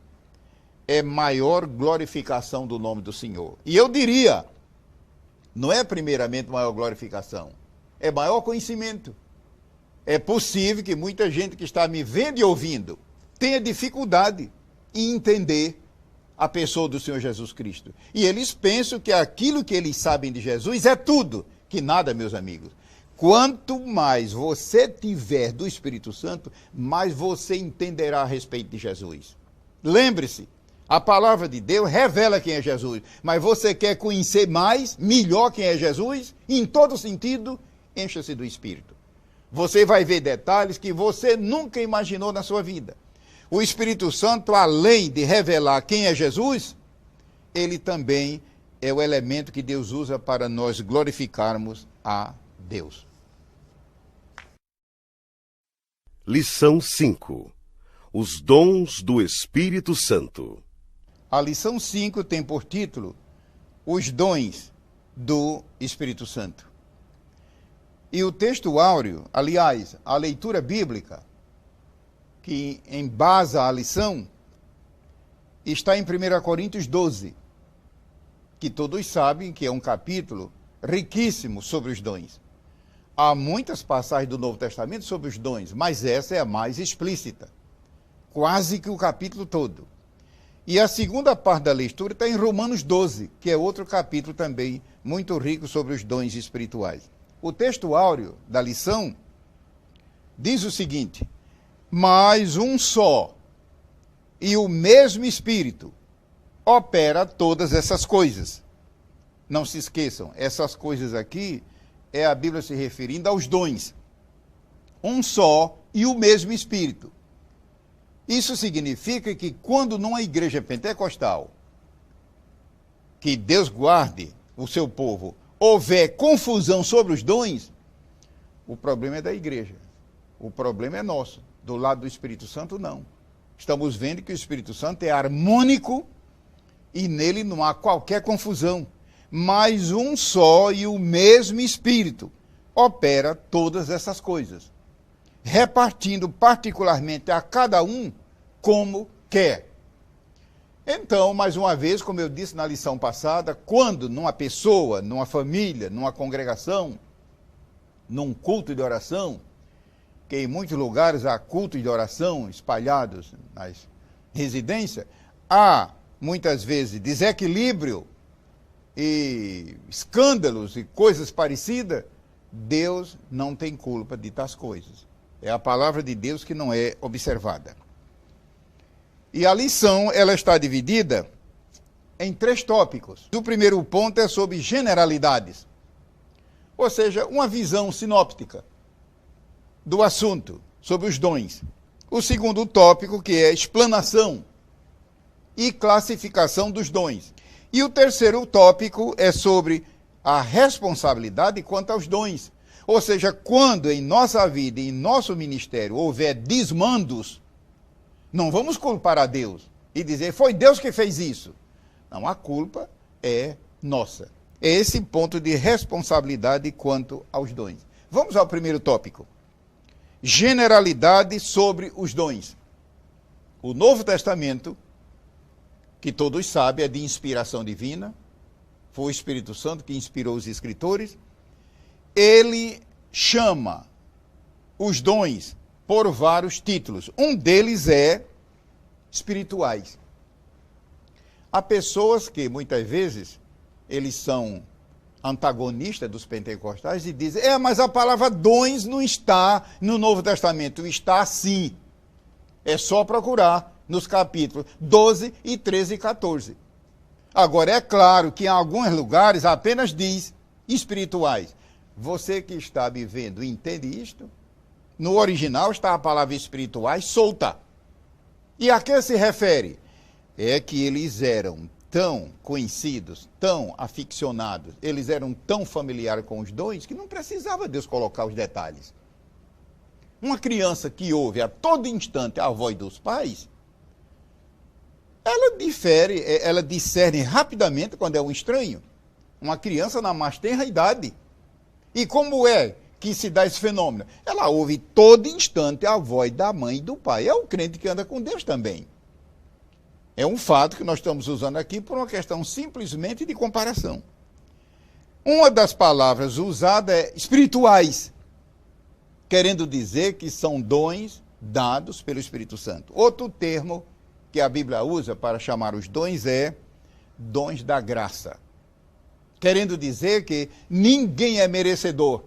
é maior glorificação do nome do Senhor. E eu diria, não é primeiramente maior glorificação, é maior conhecimento. É possível que muita gente que está me vendo e ouvindo tenha dificuldade em entender a pessoa do Senhor Jesus Cristo. E eles pensam que aquilo que eles sabem de Jesus é tudo. Que nada, meus amigos. Quanto mais você tiver do Espírito Santo, mais você entenderá a respeito de Jesus. Lembre-se, a palavra de Deus revela quem é Jesus. Mas você quer conhecer mais, melhor quem é Jesus? Em todo sentido, encha-se do Espírito. Você vai ver detalhes que você nunca imaginou na sua vida. O Espírito Santo, além de revelar quem é Jesus, ele também é o elemento que Deus usa para nós glorificarmos a Deus.
Lição 5. Os dons do Espírito Santo.
A lição 5 tem por título Os dons do Espírito Santo. E o texto áureo, aliás, a leitura bíblica, que embasa a lição, está em 1 Coríntios 12, que todos sabem que é um capítulo riquíssimo sobre os dons. Há muitas passagens do Novo Testamento sobre os dons, mas essa é a mais explícita, quase que o capítulo todo. E a segunda parte da leitura está em Romanos 12, que é outro capítulo também muito rico sobre os dons espirituais. O texto áureo da lição diz o seguinte: mas um só e o mesmo Espírito opera todas essas coisas. Não se esqueçam, essas coisas aqui é a Bíblia se referindo aos dons. Um só e o mesmo Espírito. Isso significa que quando numa igreja pentecostal, que Deus guarde o seu povo, houver confusão sobre os dons, o problema é da igreja. O problema é nosso. Do lado do Espírito Santo, não. Estamos vendo que o Espírito Santo é harmônico e nele não há qualquer confusão. Mas um só e o mesmo Espírito opera todas essas coisas, repartindo particularmente a cada um como quer. Então, mais uma vez, como eu disse na lição passada, quando numa pessoa, numa família, numa congregação, num culto de oração, que em muitos lugares há cultos de oração espalhados nas residências, há muitas vezes desequilíbrio e escândalos e coisas parecidas, Deus não tem culpa de tais coisas. É a palavra de Deus que não é observada. E a lição, ela está dividida em 3 tópicos. O primeiro ponto é sobre generalidades, ou seja, uma visão sinóptica do assunto, sobre os dons. O segundo tópico, que é explanação e classificação dos dons. E o terceiro tópico é sobre a responsabilidade quanto aos dons. Ou seja, quando em nossa vida e em nosso ministério houver desmandos, não vamos culpar a Deus e dizer, foi Deus que fez isso. Não, a culpa é nossa. É esse ponto de responsabilidade quanto aos dons. Vamos ao primeiro tópico. Generalidade sobre os dons. O Novo Testamento, que todos sabem, é de inspiração divina. Foi o Espírito Santo que inspirou os escritores. Ele chama os dons por vários títulos. Um deles é espirituais. Há pessoas que, muitas vezes, eles são antagonistas dos pentecostais e dizem, mas a palavra dons não está no Novo Testamento. Está sim. É só procurar nos capítulos 12 e 13 e 14. Agora, é claro que em alguns lugares apenas diz espirituais. Você que está me vendo entende isto? No original está a palavra espirituais solta. E a que se refere? É que eles eram tão conhecidos, tão aficionados, eles eram tão familiares com os dons que não precisava Deus colocar os detalhes. Uma criança que ouve a todo instante a voz dos pais, ela discerne rapidamente quando é um estranho. Uma criança na mais tenra idade. E como é que se dá esse fenômeno? Ela ouve todo instante a voz da mãe e do pai. É o crente que anda com Deus também. É um fato que nós estamos usando aqui por uma questão simplesmente de comparação. Uma das palavras usadas é espirituais, querendo dizer que são dons dados pelo Espírito Santo. Outro termo que a Bíblia usa para chamar os dons é dons da graça, querendo dizer que ninguém é merecedor.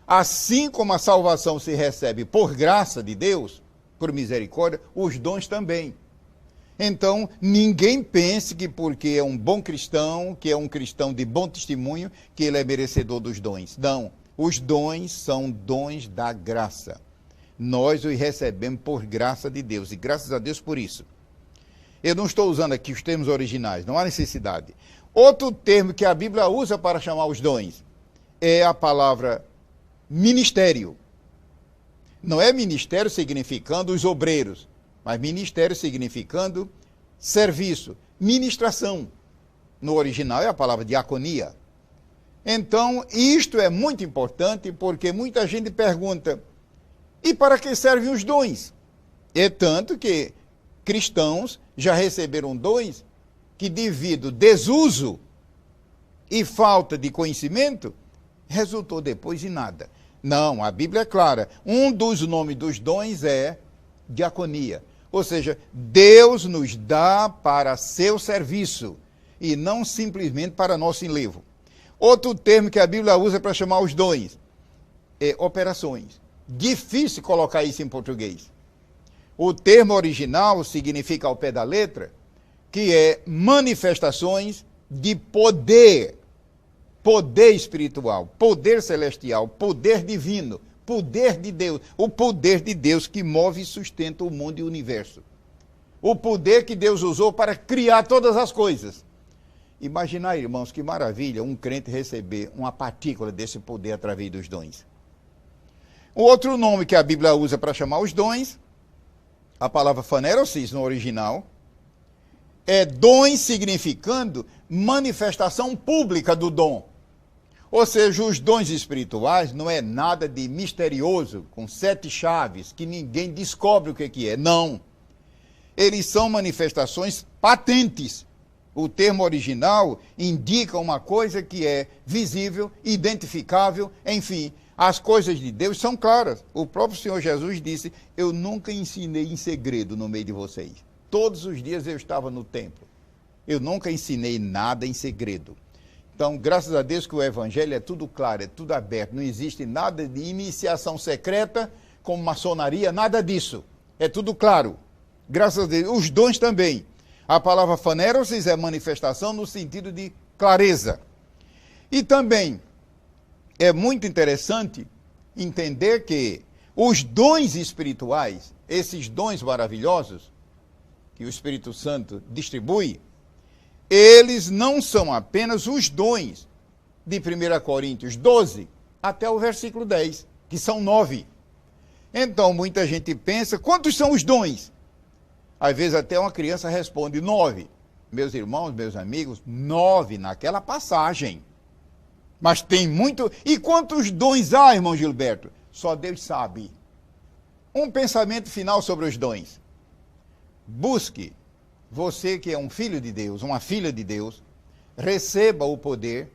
Assim como a salvação se recebe por graça de Deus, por misericórdia, os dons também. Então, ninguém pense que porque é um bom cristão, que é um cristão de bom testemunho, que ele é merecedor dos dons. Não, os dons são dons da graça. Nós os recebemos por graça de Deus, e graças a Deus por isso. Eu não estou usando aqui os termos originais, não há necessidade. Outro termo que a Bíblia usa para chamar os dons é a palavra ministério. Não é ministério significando os obreiros, mas ministério significando serviço, ministração. No original é a palavra diaconia. Então, isto é muito importante porque muita gente pergunta, e para que servem os dons? É tanto que cristãos já receberam dons que, devido desuso e falta de conhecimento, resultou depois em nada. Não, a Bíblia é clara. Um dos nomes dos dons é diaconia. Ou seja, Deus nos dá para seu serviço e não simplesmente para nosso enlevo. Outro termo que a Bíblia usa para chamar os dons é operações. Difícil colocar isso em português. O termo original significa ao pé da letra que é manifestações de poder. Poder espiritual, poder celestial, poder divino, poder de Deus. O poder de Deus que move e sustenta o mundo e o universo. O poder que Deus usou para criar todas as coisas. Imaginar, irmãos, que maravilha um crente receber uma partícula desse poder através dos dons. O outro nome que a Bíblia usa para chamar os dons, a palavra phanerosis no original, é dons significando manifestação pública do dom. Ou seja, os dons espirituais não é nada de misterioso, com 7 chaves, que ninguém descobre o que é. Não. Eles são manifestações patentes. O termo original indica uma coisa que é visível, identificável, enfim. As coisas de Deus são claras. O próprio Senhor Jesus disse, eu nunca ensinei em segredo no meio de vocês. Todos os dias eu estava no templo. Eu nunca ensinei nada em segredo. Então, graças a Deus que o Evangelho é tudo claro, é tudo aberto. Não existe nada de iniciação secreta, como maçonaria, nada disso. É tudo claro. Graças a Deus. Os dons também. A palavra phanerosis é manifestação no sentido de clareza. E também é muito interessante entender que os dons espirituais, esses dons maravilhosos que o Espírito Santo distribui, eles não são apenas os dons de 1 Coríntios 12 até o versículo 10, que são 9. Então, muita gente pensa, quantos são os dons? Às vezes até uma criança responde 9. Meus irmãos, meus amigos, 9 naquela passagem. Mas tem muito... E quantos dons há, irmão Gilberto? Só Deus sabe. Um pensamento final sobre os dons. Busque, você que é um filho de Deus, uma filha de Deus, receba o poder,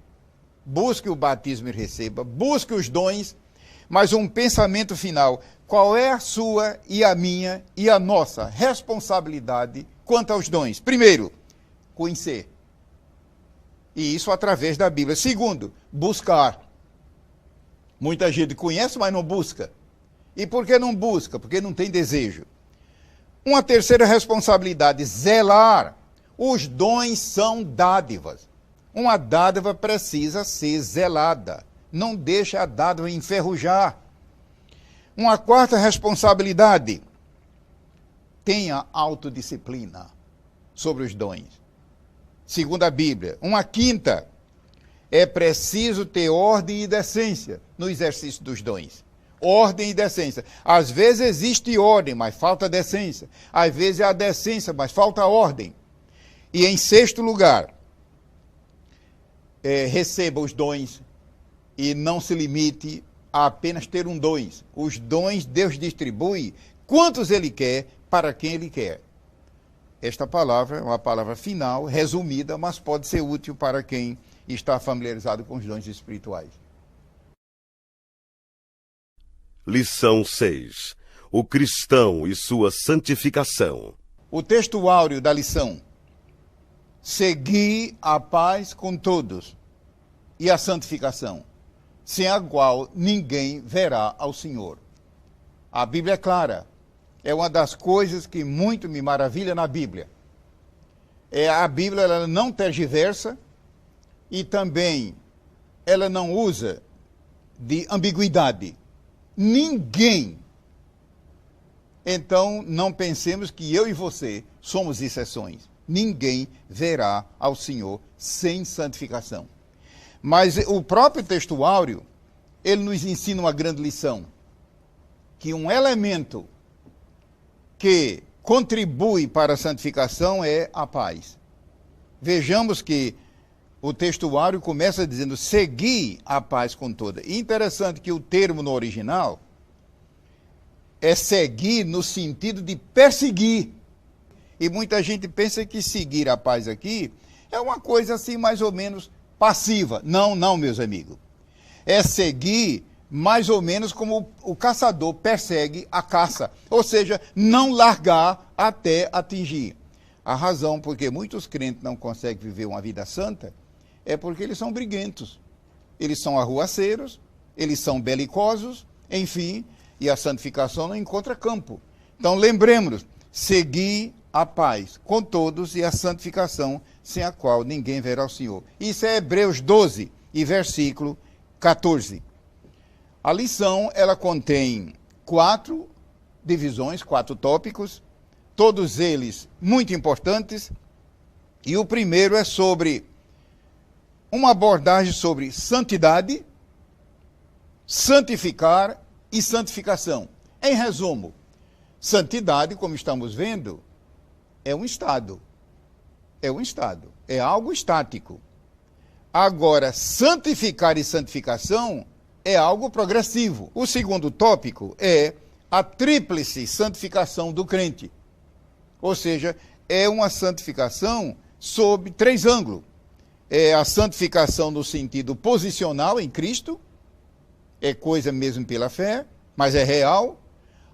busque o batismo e receba, busque os dons, mas um pensamento final. Qual é a sua e a minha e a nossa responsabilidade quanto aos dons? Primeiro, conhecer. E isso através da Bíblia. Segundo, buscar. Muita gente conhece, mas não busca. E por que não busca? Porque não tem desejo. Uma terceira responsabilidade, zelar. Os dons são dádivas. Uma dádiva precisa ser zelada. Não deixa a dádiva enferrujar. Uma quarta responsabilidade, tenha autodisciplina sobre os dons. Segundo a Bíblia. Uma quinta, é preciso ter ordem e decência no exercício dos dons. Ordem e decência. Às vezes existe ordem, mas falta decência. Às vezes há decência, mas falta ordem. E em sexto lugar, receba os dons e não se limite a apenas ter um dons. Os dons Deus distribui quantos Ele quer, para quem Ele quer. Esta palavra é uma palavra final, resumida, mas pode ser útil para quem está familiarizado com os dons espirituais.
Lição 6. O cristão e sua santificação.
O texto áureo da lição. Segui a paz com todos e a santificação, sem a qual ninguém verá ao Senhor. A Bíblia é clara. É uma das coisas que muito me maravilha na Bíblia. A Bíblia ela não tergiversa e também ela não usa de ambiguidade. Ninguém. Então, não pensemos que eu e você somos exceções. Ninguém verá ao Senhor sem santificação. Mas o próprio texto áureo, ele nos ensina uma grande lição. Que um elemento que contribui para a santificação é a paz. Vejamos que o texto áureo começa dizendo, segui a paz com toda. E interessante que o termo no original é seguir no sentido de perseguir. E muita gente pensa que seguir a paz aqui é uma coisa assim mais ou menos passiva. Não, não, meus amigos. É seguir mais ou menos como o caçador persegue a caça. Ou seja, não largar até atingir. A razão porque muitos crentes não conseguem viver uma vida santa é porque eles são briguentos. Eles são arruaceiros, eles são belicosos, enfim, e a santificação não encontra campo. Então lembremos, seguir a paz com todos e a santificação, sem a qual ninguém verá o Senhor. Isso é Hebreus 12 e versículo 14. A lição, ela contém 4 divisões, 4 tópicos, todos eles muito importantes, e o primeiro é sobre uma abordagem sobre santidade, santificar e santificação. Em resumo, santidade, como estamos vendo, é um estado. É um estado. É algo estático. Agora, santificar e santificação é algo progressivo. O segundo tópico é a tríplice santificação do crente. Ou seja, é uma santificação sob 3 ângulos. É a santificação no sentido posicional em Cristo, é coisa mesmo pela fé, mas é real.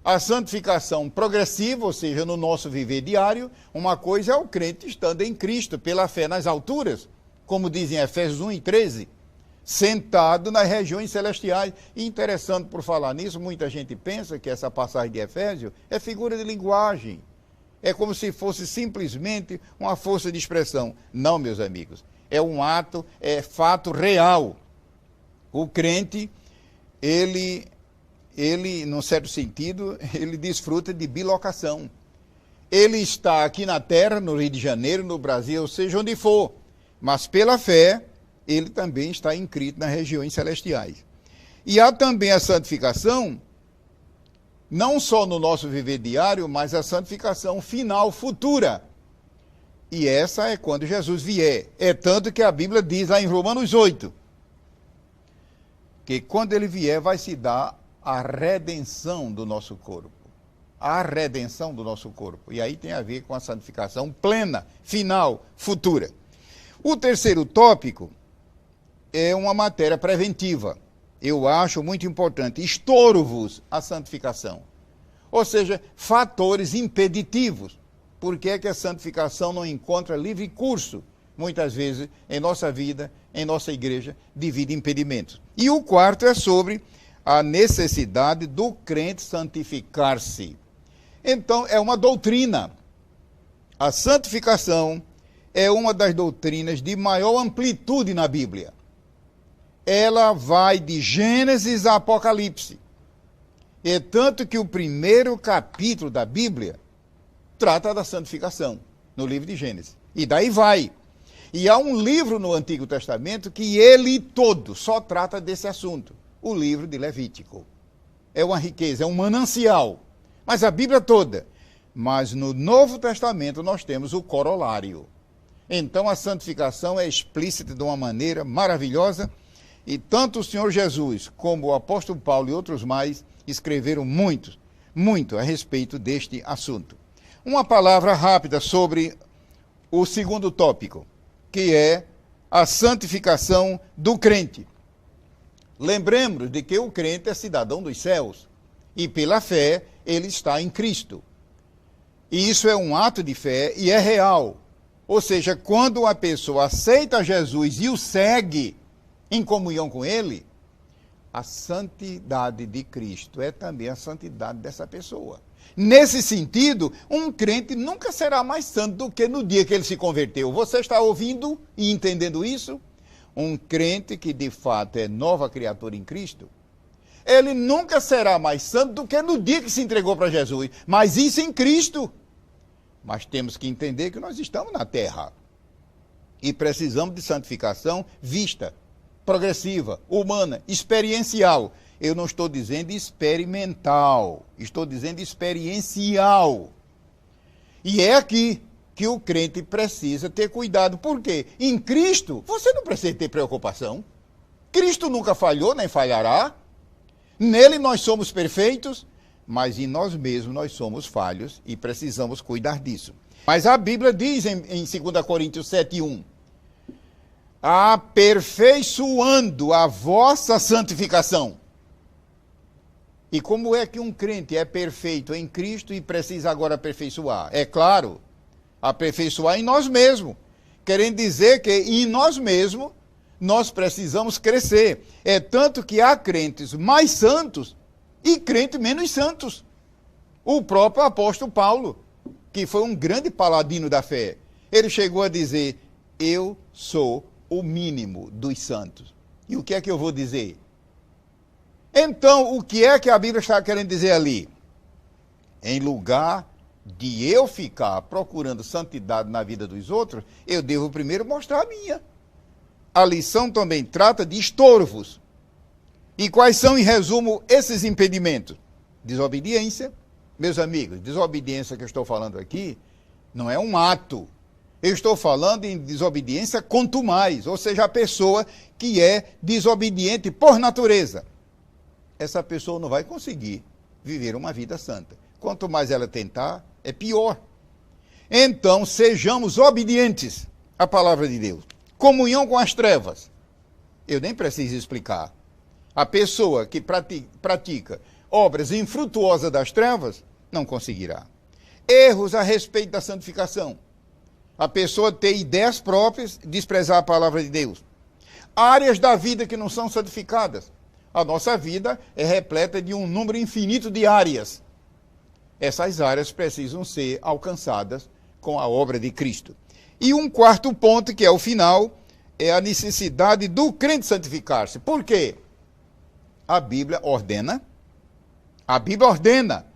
A santificação progressiva, ou seja, no nosso viver diário, uma coisa é o crente estando em Cristo, pela fé nas alturas, como dizem Efésios 1 e 13, sentado nas regiões celestiais. E interessante por falar nisso, muita gente pensa que essa passagem de Efésios é figura de linguagem. É como se fosse simplesmente uma força de expressão. Não, meus amigos. É um ato, é fato real. O crente, ele, num certo sentido, ele desfruta de bilocação. Ele está aqui na terra, no Rio de Janeiro, no Brasil, seja onde for, mas pela fé, ele também está inscrito nas regiões celestiais. E há também a santificação, não só no nosso viver diário, mas a santificação final, futura. E essa é quando Jesus vier. É tanto que a Bíblia diz lá em Romanos 8, que quando ele vier vai se dar a redenção do nosso corpo. A redenção do nosso corpo. E aí tem a ver com a santificação plena, final, futura. O terceiro tópico é uma matéria preventiva. Eu acho muito importante. Estouro-vos a santificação. Ou seja, fatores impeditivos. Por que é que a santificação não encontra livre curso, muitas vezes, em nossa vida, em nossa igreja, devido a impedimentos? E o quarto é sobre a necessidade do crente santificar-se. Então, é uma doutrina. A santificação é uma das doutrinas de maior amplitude na Bíblia. Ela vai de Gênesis a Apocalipse. É tanto que o primeiro capítulo da Bíblia trata da santificação, no livro de Gênesis. E daí vai. E há um livro no Antigo Testamento que ele todo só trata desse assunto. O livro de Levítico. É uma riqueza, é um manancial. Mas a Bíblia toda. Mas no Novo Testamento nós temos o corolário. Então a santificação é explícita de uma maneira maravilhosa. E tanto o Senhor Jesus como o apóstolo Paulo e outros mais escreveram muito a respeito deste assunto. Uma palavra rápida sobre o segundo tópico, que é a santificação do crente. Lembremos de que o crente é cidadão dos céus e pela fé ele está em Cristo. E isso é um ato de fé e é real. Ou seja, quando uma pessoa aceita Jesus e o segue em comunhão com ele, a santidade de Cristo é também a santidade dessa pessoa. Nesse sentido, um crente nunca será mais santo do que no dia que ele se converteu. Você está ouvindo e entendendo isso? Um crente que de fato é nova criatura em Cristo, ele nunca será mais santo do que no dia que se entregou para Jesus. Mas isso em Cristo. Mas temos que entender que nós estamos na terra e precisamos de santificação vista, progressiva, humana, experiencial. Eu não estou dizendo experimental, estou dizendo experiencial. E é aqui que o crente precisa ter cuidado. Por quê? Em Cristo, você não precisa ter preocupação. Cristo nunca falhou, nem falhará. Nele nós somos perfeitos, mas em nós mesmos nós somos falhos e precisamos cuidar disso. Mas a Bíblia diz em 2 Coríntios 7:1, aperfeiçoando a vossa santificação. E como é que um crente é perfeito em Cristo e precisa agora aperfeiçoar? É claro, aperfeiçoar em nós mesmos. Querendo dizer que em nós mesmos nós precisamos crescer. É tanto que há crentes mais santos e crentes menos santos. O próprio apóstolo Paulo, que foi um grande paladino da fé, ele chegou a dizer, eu sou o mínimo dos santos. E o que é que eu vou dizer? Então, o que é que a Bíblia está querendo dizer ali? Em lugar de eu ficar procurando santidade na vida dos outros, eu devo primeiro mostrar a minha. A lição também trata de estorvos. E quais são, em resumo, esses impedimentos? Desobediência. Meus amigos, desobediência que eu estou falando aqui não é um ato. Eu estou falando em desobediência contumaz, ou seja, a pessoa que é desobediente por natureza. Essa pessoa não vai conseguir viver uma vida santa. Quanto mais ela tentar, é pior. Então, sejamos obedientes à palavra de Deus. Comunhão com as trevas. Eu nem preciso explicar. A pessoa que pratica obras infrutuosas das trevas não conseguirá. Erros a respeito da santificação. A pessoa ter ideias próprias, desprezar a palavra de Deus. Áreas da vida que não são santificadas. A nossa vida é repleta de um número infinito de áreas. Essas áreas precisam ser alcançadas com a obra de Cristo. E um quarto ponto, que é o final, é a necessidade do crente santificar-se. Por quê? A Bíblia ordena. A Bíblia ordena.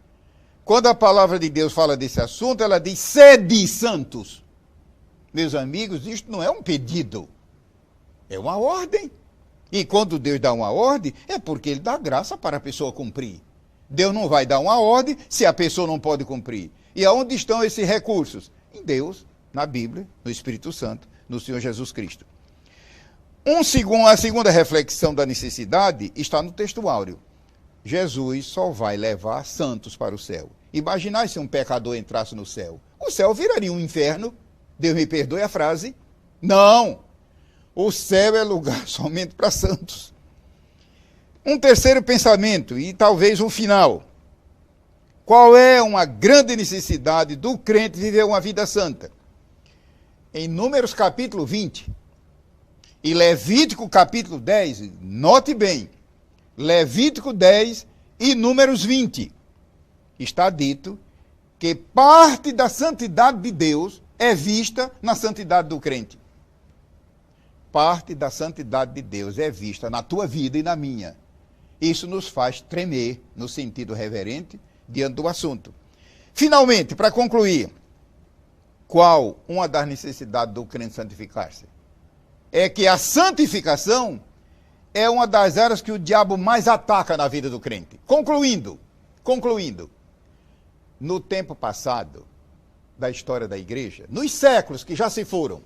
Quando a palavra de Deus fala desse assunto, ela diz: sede santos. Meus amigos, isto não é um pedido, é uma ordem. E quando Deus dá uma ordem, é porque Ele dá graça para a pessoa cumprir. Deus não vai dar uma ordem se a pessoa não pode cumprir. E aonde estão esses recursos? Em Deus, na Bíblia, no Espírito Santo, no Senhor Jesus Cristo. A segunda reflexão da necessidade está no texto áureo. Jesus só vai levar santos para o céu. Imaginai se um pecador entrasse no céu. O céu viraria um inferno. Deus me perdoe a frase. Não! O céu é lugar somente para santos. Um terceiro pensamento, e talvez um final. Qual é uma grande necessidade do crente viver uma vida santa? Em Números capítulo 20 e Levítico capítulo 10, note bem, Levítico 10 e Números 20, está dito que parte da santidade de Deus é vista na santidade do crente. Parte da santidade de Deus é vista na tua vida e na minha. Isso nos faz tremer no sentido reverente diante do assunto. Finalmente, para concluir, qual uma das necessidades do crente santificar-se? É que a santificação é uma das áreas que o diabo mais ataca na vida do crente. Concluindo, no tempo passado da história da igreja, nos séculos que já se foram,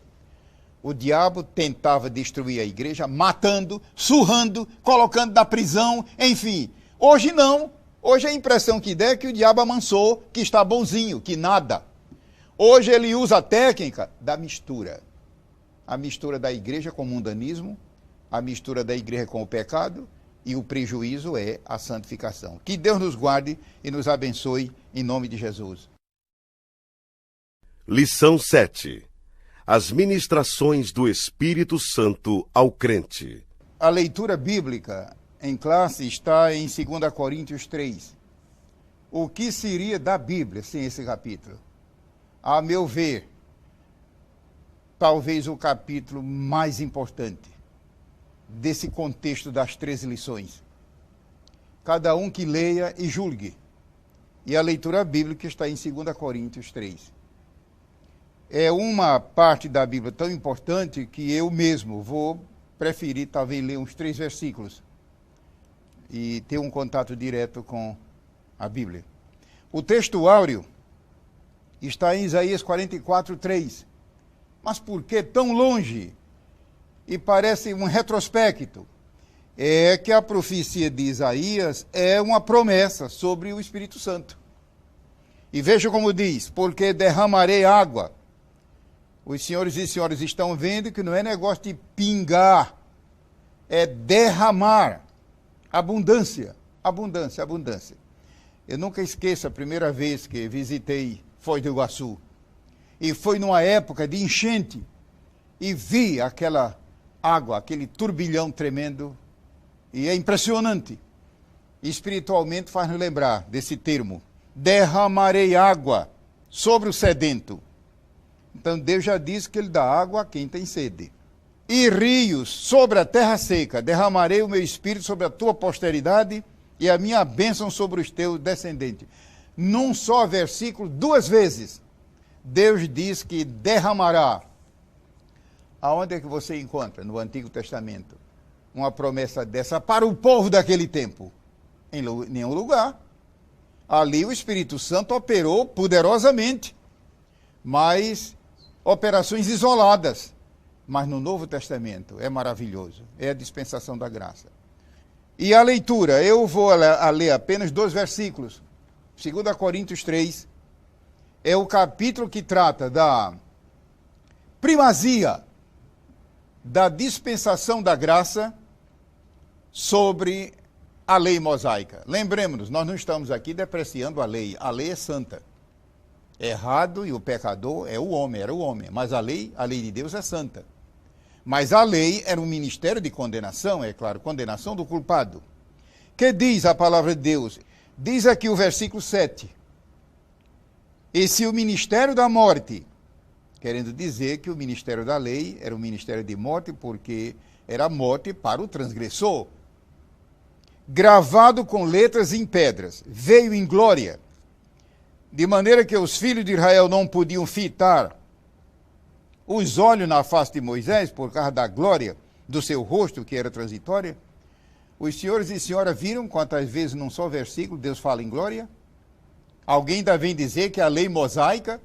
o diabo tentava destruir a igreja, matando, surrando, colocando na prisão, enfim. Hoje não. Hoje a impressão que dá é que o diabo amansou, que está bonzinho, que nada. Hoje ele usa a técnica da mistura. A mistura da igreja com o mundanismo, a mistura da igreja com o pecado, e o prejuízo é a santificação. Que Deus nos guarde e nos abençoe em nome de Jesus.
Lição 7. As ministrações do Espírito Santo ao crente.
A leitura bíblica em classe está em 2 Coríntios 3. O que seria da Bíblia sem esse capítulo? A meu ver, talvez o capítulo mais importante desse contexto das 13 lições. Cada um que leia e julgue. E a leitura bíblica está em 2 Coríntios 3. É uma parte da Bíblia tão importante que eu mesmo vou preferir talvez ler uns 3 versículos e ter um contato direto com a Bíblia. O texto áureo está em Isaías 44:3. Mas por que tão longe? E parece um retrospecto. É que a profecia de Isaías é uma promessa sobre o Espírito Santo. E veja como diz: porque derramarei água. Os senhores e senhoras estão vendo que não é negócio de pingar, é derramar. Abundância, abundância, abundância. Eu nunca esqueço a primeira vez que visitei Foz do Iguaçu. E foi numa época de enchente. E vi aquela água, aquele turbilhão tremendo. E é impressionante. Espiritualmente faz-nos lembrar desse termo. Derramarei água sobre o sedento. Então Deus já disse que Ele dá água a quem tem sede. E rios sobre a terra seca. Derramarei o meu espírito sobre a tua posteridade e a minha bênção sobre os teus descendentes. Num só versículo, 2 vezes, Deus diz que derramará. Aonde é que você encontra? No Antigo Testamento. uma promessa dessa para o povo daquele tempo? Em nenhum lugar. Ali o Espírito Santo operou poderosamente, mas operações isoladas. Mas no Novo Testamento é maravilhoso, é a dispensação da graça. E a leitura, eu vou ler apenas 2 versículos. 2 Coríntios 3, é o capítulo que trata da primazia da dispensação da graça sobre a lei mosaica. Lembremos-nos, nós não estamos aqui depreciando a lei é santa. Errado e o pecador é o homem, era o homem, mas a lei de Deus é santa. Mas a lei era um ministério de condenação, é claro, condenação do culpado. Que diz a palavra de Deus? Diz aqui o versículo 7. E se o ministério da morte, querendo dizer que o ministério da lei era um ministério de morte, porque era morte para o transgressor, gravado com letras em pedras, veio em glória, de maneira que os filhos de Israel não podiam fitar os olhos na face de Moisés, por causa da glória do seu rosto, que era transitória. Os senhores e senhoras viram quantas vezes num só versículo Deus fala em glória? Alguém ainda vem dizer que a lei mosaica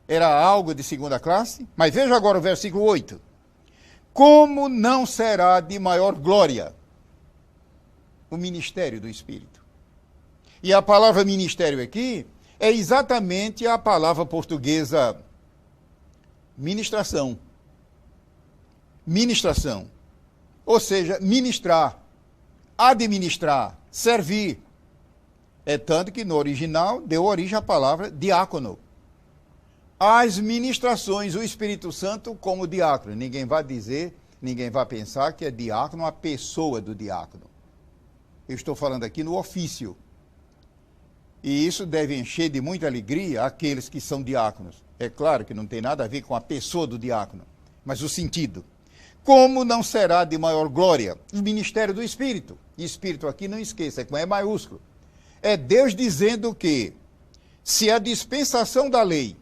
era algo de segunda classe? Mas veja agora o versículo 8. Como não será de maior glória o ministério do Espírito? E a palavra ministério aqui é exatamente a palavra portuguesa ministração. Ministração. Ou seja, ministrar, administrar, servir. É tanto que no original deu origem à palavra diácono. As ministrações, o Espírito Santo como diácono. Ninguém vai dizer, ninguém vai pensar que é diácono a pessoa do diácono. Eu estou falando aqui no ofício. E isso deve encher de muita alegria aqueles que são diáconos. É claro que não tem nada a ver com a pessoa do diácono, mas o sentido. Como não será de maior glória o ministério do Espírito? E Espírito aqui, não esqueça, é com E maiúsculo. É Deus dizendo que, se a dispensação da lei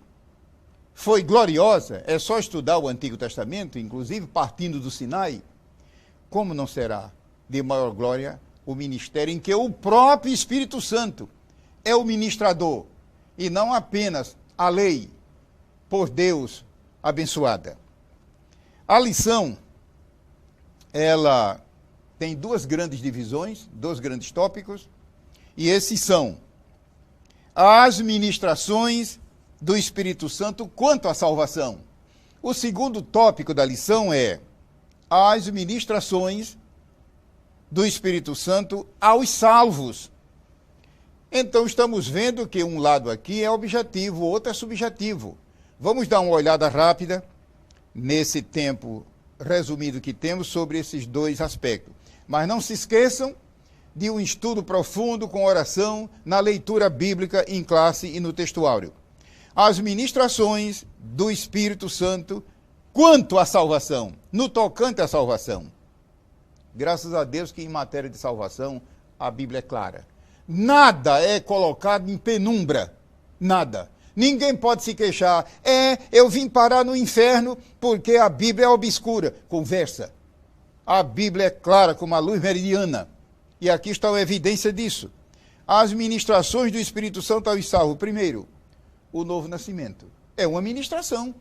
foi gloriosa, é só estudar o Antigo Testamento, inclusive partindo do Sinai, como não será de maior glória o ministério em que o próprio Espírito Santo é o ministrador, e não apenas a lei por Deus abençoada. A lição, ela tem 2 grandes divisões, 2 grandes tópicos, e esses são as ministrações do Espírito Santo quanto à salvação. O segundo tópico da lição é as ministrações do Espírito Santo aos salvos. Então estamos vendo que um lado aqui é objetivo, o outro é subjetivo. Vamos dar uma olhada rápida nesse tempo resumido que temos sobre esses 2 aspectos. Mas não se esqueçam de um estudo profundo com oração na leitura bíblica em classe e no textuário. As ministrações do Espírito Santo quanto à salvação, no tocante à salvação. Graças a Deus que em matéria de salvação a Bíblia é clara. Nada é colocado em penumbra, nada. Ninguém pode se queixar. Eu vim parar no inferno porque a Bíblia é obscura. Conversa. A Bíblia é clara como a luz meridiana. E aqui está a evidência disso. As ministrações do Espírito Santo aos salvos. Primeiro, o novo nascimento. É uma ministração.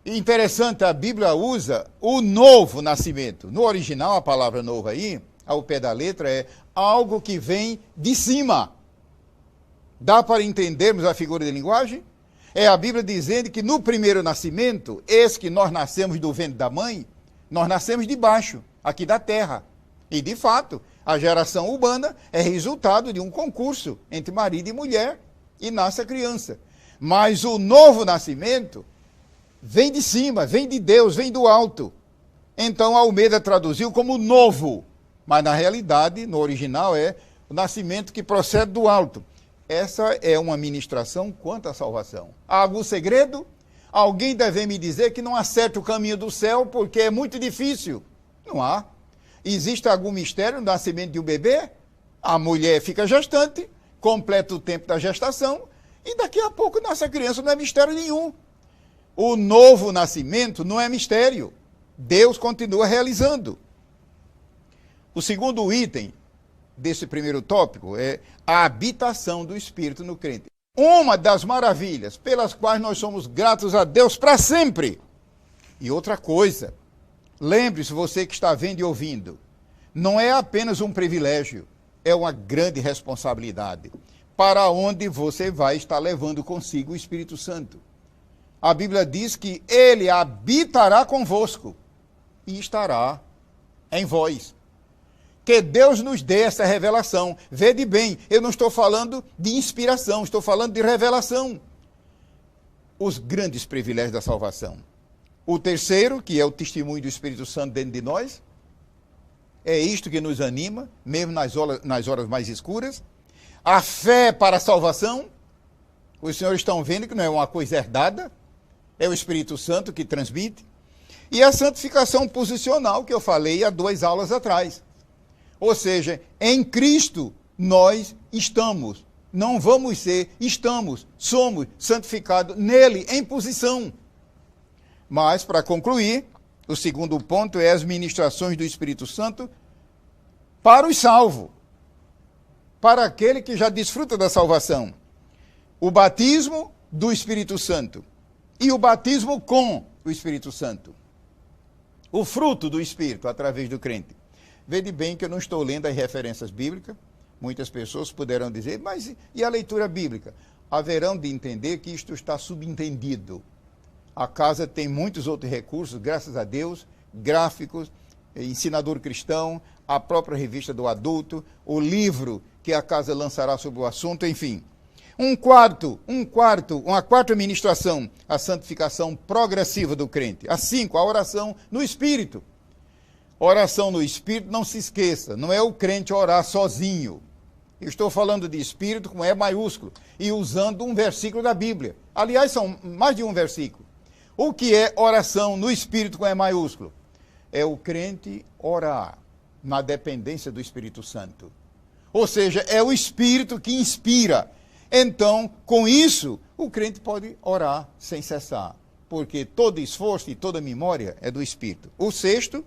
Interessante, a Bíblia usa o novo nascimento. No original, a palavra novo aí, ao pé da letra, é algo que vem de cima. Dá para entendermos a figura de linguagem? É a Bíblia dizendo que no primeiro nascimento, esse que nós nascemos do ventre da mãe, nós nascemos de baixo, aqui da terra. E, de fato, a geração humana é resultado de um concurso entre marido e mulher, e nasce a criança. Mas o novo nascimento vem de cima, vem de Deus, vem do alto. Então, Almeida traduziu como novo, mas na realidade, no original, é o nascimento que procede do alto. Essa é uma ministração quanto à salvação. Há algum segredo? Alguém deve me dizer que não acerta o caminho do céu porque é muito difícil. Não há. Existe algum mistério no nascimento de um bebê? A mulher fica gestante, completa o tempo da gestação e daqui a pouco nasce a criança, não é mistério nenhum. O novo nascimento não é mistério. Deus continua realizando. O segundo item desse primeiro tópico é a habitação do Espírito no crente. Uma das maravilhas pelas quais nós somos gratos a Deus para sempre. E outra coisa, lembre-se, você que está vendo e ouvindo, não é apenas um privilégio, é uma grande responsabilidade, para onde você vai estar levando consigo o Espírito Santo. A Bíblia diz que ele habitará convosco e estará em vós. Que Deus nos dê essa revelação. Vede bem, eu não estou falando de inspiração, estou falando de revelação. Os grandes privilégios da salvação. O terceiro, que é o testemunho do Espírito Santo dentro de nós, é isto que nos anima, mesmo nas horas mais escuras. A fé para a salvação. Os senhores estão vendo que não é uma coisa herdada, é o Espírito Santo que transmite. E a santificação posicional, que eu falei há 2 aulas atrás. Ou seja, em Cristo nós estamos, não vamos ser, estamos, somos santificados nele, em posição. Mas, para concluir, o segundo ponto é as ministrações do Espírito Santo para os salvos, para aquele que já desfruta da salvação. O batismo do Espírito Santo e o batismo com o Espírito Santo. O fruto do Espírito através do crente. Vede bem que eu não estou lendo as referências bíblicas. Muitas pessoas poderão dizer, mas e a leitura bíblica? Haverão de entender que isto está subentendido. A casa tem muitos outros recursos, graças a Deus, gráficos, ensinador cristão, a própria revista do adulto, o livro que a casa lançará sobre o assunto, enfim. Uma quarta ministração, a santificação progressiva do crente. A 5, a oração no Espírito. Oração no Espírito, não se esqueça, não é o crente orar sozinho. Eu estou falando de Espírito com E maiúsculo e usando um versículo da Bíblia. Aliás, são mais de um versículo. O que é oração no Espírito com E maiúsculo? É o crente orar na dependência do Espírito Santo. Ou seja, é o Espírito que inspira. Então, com isso, o crente pode orar sem cessar, porque todo esforço e toda memória é do Espírito. O sexto,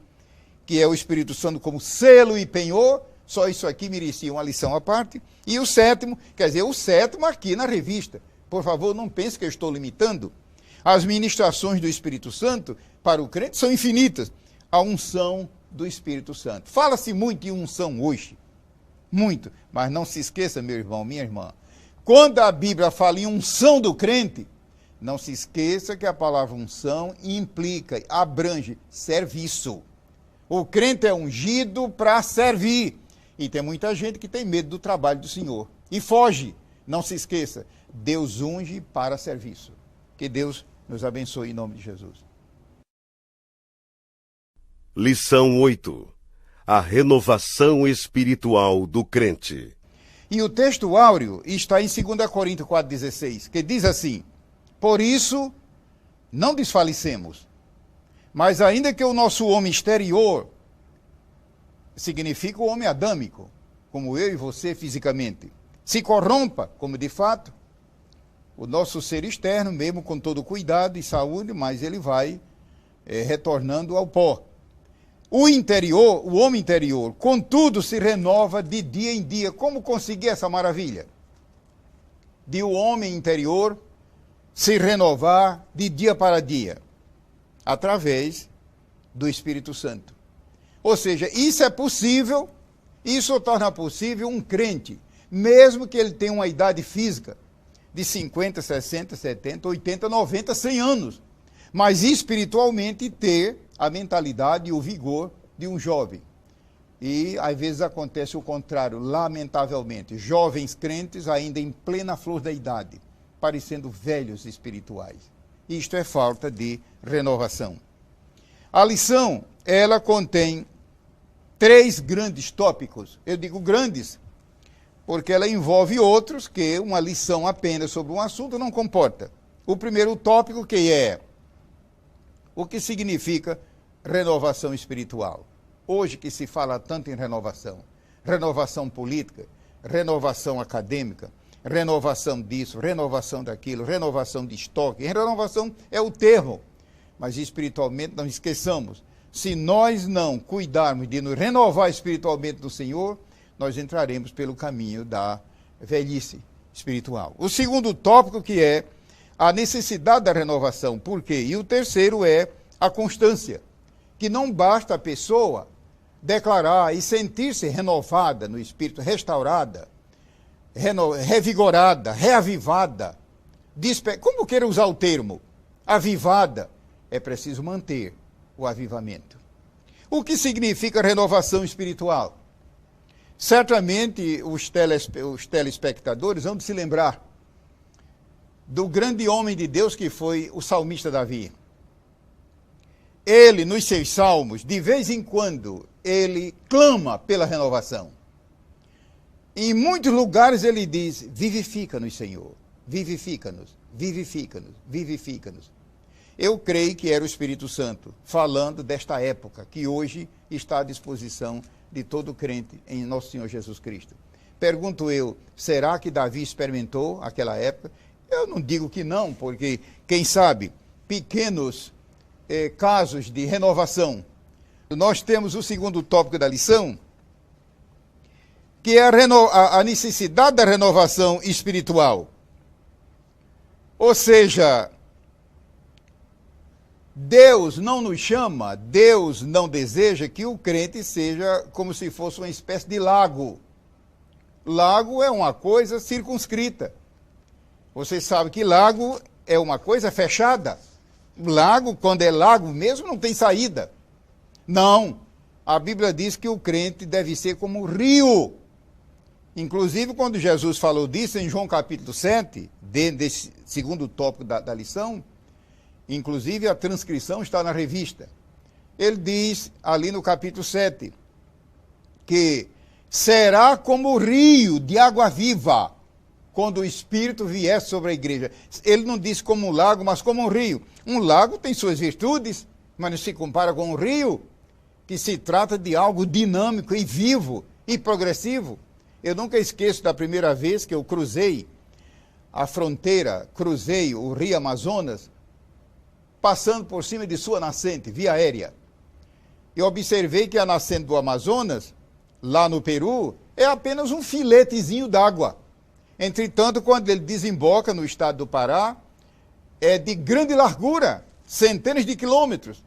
que é o Espírito Santo como selo e penhor, só isso aqui merecia uma lição à parte. E o sétimo, quer dizer, o sétimo aqui na revista. Por favor, não pense que eu estou limitando. As ministrações do Espírito Santo para o crente são infinitas. A unção do Espírito Santo. Fala-se muito em unção hoje. Muito. Mas não se esqueça, meu irmão, minha irmã. Quando a Bíblia fala em unção do crente, não se esqueça que a palavra unção implica, abrange serviço. O crente é ungido para servir. E tem muita gente que tem medo do trabalho do Senhor. E foge. Não se esqueça, Deus unge para serviço. Que Deus nos abençoe em nome de Jesus.
Lição 8. A renovação espiritual do crente.
E o texto áureo está em 2 Coríntios 4,16, que diz assim: por isso, não desfalecemos, mas ainda que o nosso homem exterior, significa o homem adâmico, como eu e você fisicamente, se corrompa, como de fato, o nosso ser externo, mesmo com todo cuidado e saúde, mas ele vai retornando ao pó. O interior, o homem interior, contudo, se renova de dia em dia. Como conseguir essa maravilha? De o homem interior se renovar de dia para dia, através do Espírito Santo. Ou seja, isso é possível, isso torna possível um crente, mesmo que ele tenha uma idade física de 50, 60, 70, 80, 90, 100 anos, mas espiritualmente ter a mentalidade e o vigor de um jovem. E às vezes acontece o contrário, lamentavelmente, jovens crentes ainda em plena flor da idade, parecendo velhos espirituais. Isto é falta de renovação. A lição, ela contém 3 grandes tópicos. Eu digo grandes, porque ela envolve outros que uma lição apenas sobre um assunto não comporta. O primeiro tópico que é o que significa renovação espiritual. Hoje que se fala tanto em renovação. Renovação política, renovação acadêmica, renovação disso, renovação daquilo, renovação de estoque. Renovação é o termo, mas espiritualmente não esqueçamos. Se nós não cuidarmos de nos renovar espiritualmente do Senhor, nós entraremos pelo caminho da velhice espiritual. O segundo tópico, que é a necessidade da renovação. Por quê? E o terceiro é a constância, que não basta a pessoa declarar e sentir-se renovada no espírito, restaurada, revigorada, reavivada, como queira usar o termo, avivada. É preciso manter o avivamento. O que significa renovação espiritual? Certamente os telespectadores vão se lembrar do grande homem de Deus que foi o salmista Davi. Ele, nos seus salmos, de vez em quando, ele clama pela renovação. Em muitos lugares ele diz: vivifica-nos, Senhor, vivifica-nos, vivifica-nos, vivifica-nos. Eu creio que era o Espírito Santo falando desta época, que hoje está à disposição de todo crente em nosso Senhor Jesus Cristo. Pergunto eu, será que Davi experimentou aquela época? Eu não digo que não, porque, quem sabe, pequenos casos de renovação. Nós temos o segundo tópico da lição, que é a necessidade da renovação espiritual. Ou seja, Deus não nos chama, Deus não deseja que o crente seja como se fosse uma espécie de lago. Lago é uma coisa circunscrita. Você sabe que lago é uma coisa fechada. Lago, quando é lago mesmo, não tem saída. Não. A Bíblia diz que o crente deve ser como um rio. Inclusive, quando Jesus falou disso em João capítulo 7, dentro desse segundo tópico da lição, inclusive a transcrição está na revista. Ele diz ali no capítulo 7 que será como o rio de água viva quando o Espírito vier sobre a igreja. Ele não diz como um lago, mas como um rio. Um lago tem suas virtudes, mas não se compara com um rio, que se trata de algo dinâmico e vivo e progressivo. Eu nunca esqueço da primeira vez que eu cruzei a fronteira, cruzei o Rio Amazonas, passando por cima de sua nascente, via aérea. Eu observei que a nascente do Amazonas, lá no Peru, é apenas um filetezinho d'água. Entretanto, quando ele desemboca no estado do Pará, é de grande largura, centenas de quilômetros.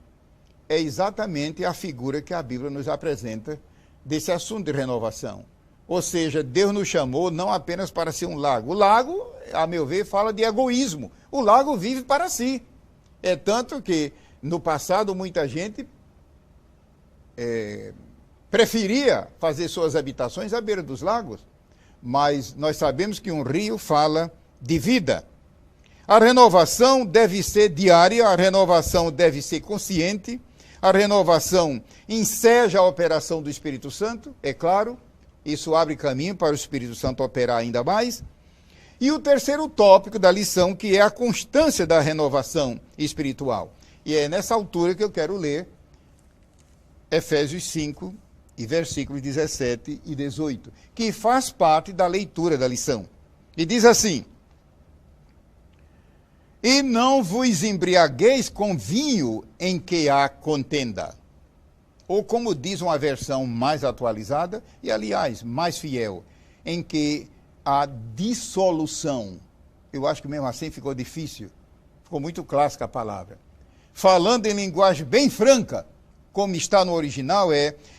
É exatamente a figura que a Bíblia nos apresenta desse assunto de renovação. Ou seja, Deus nos chamou não apenas para ser um lago. O lago, a meu ver, fala de egoísmo. O lago vive para si. É tanto que, no passado, muita gente preferia fazer suas habitações à beira dos lagos. Mas nós sabemos que um rio fala de vida. A renovação deve ser diária, a renovação deve ser consciente, a renovação enseja a operação do Espírito Santo, é claro, isso abre caminho para o Espírito Santo operar ainda mais. E o terceiro tópico da lição, que é a constância da renovação espiritual. E é nessa altura que eu quero ler Efésios 5, e versículos 17 e 18, que faz parte da leitura da lição. E diz assim: e não vos embriagueis com vinho em que há contenda. Ou como diz uma versão mais atualizada, e aliás, mais fiel, em que há dissolução. Eu acho que mesmo assim ficou difícil, ficou muito clássica a palavra. Falando em linguagem bem franca, como está no original,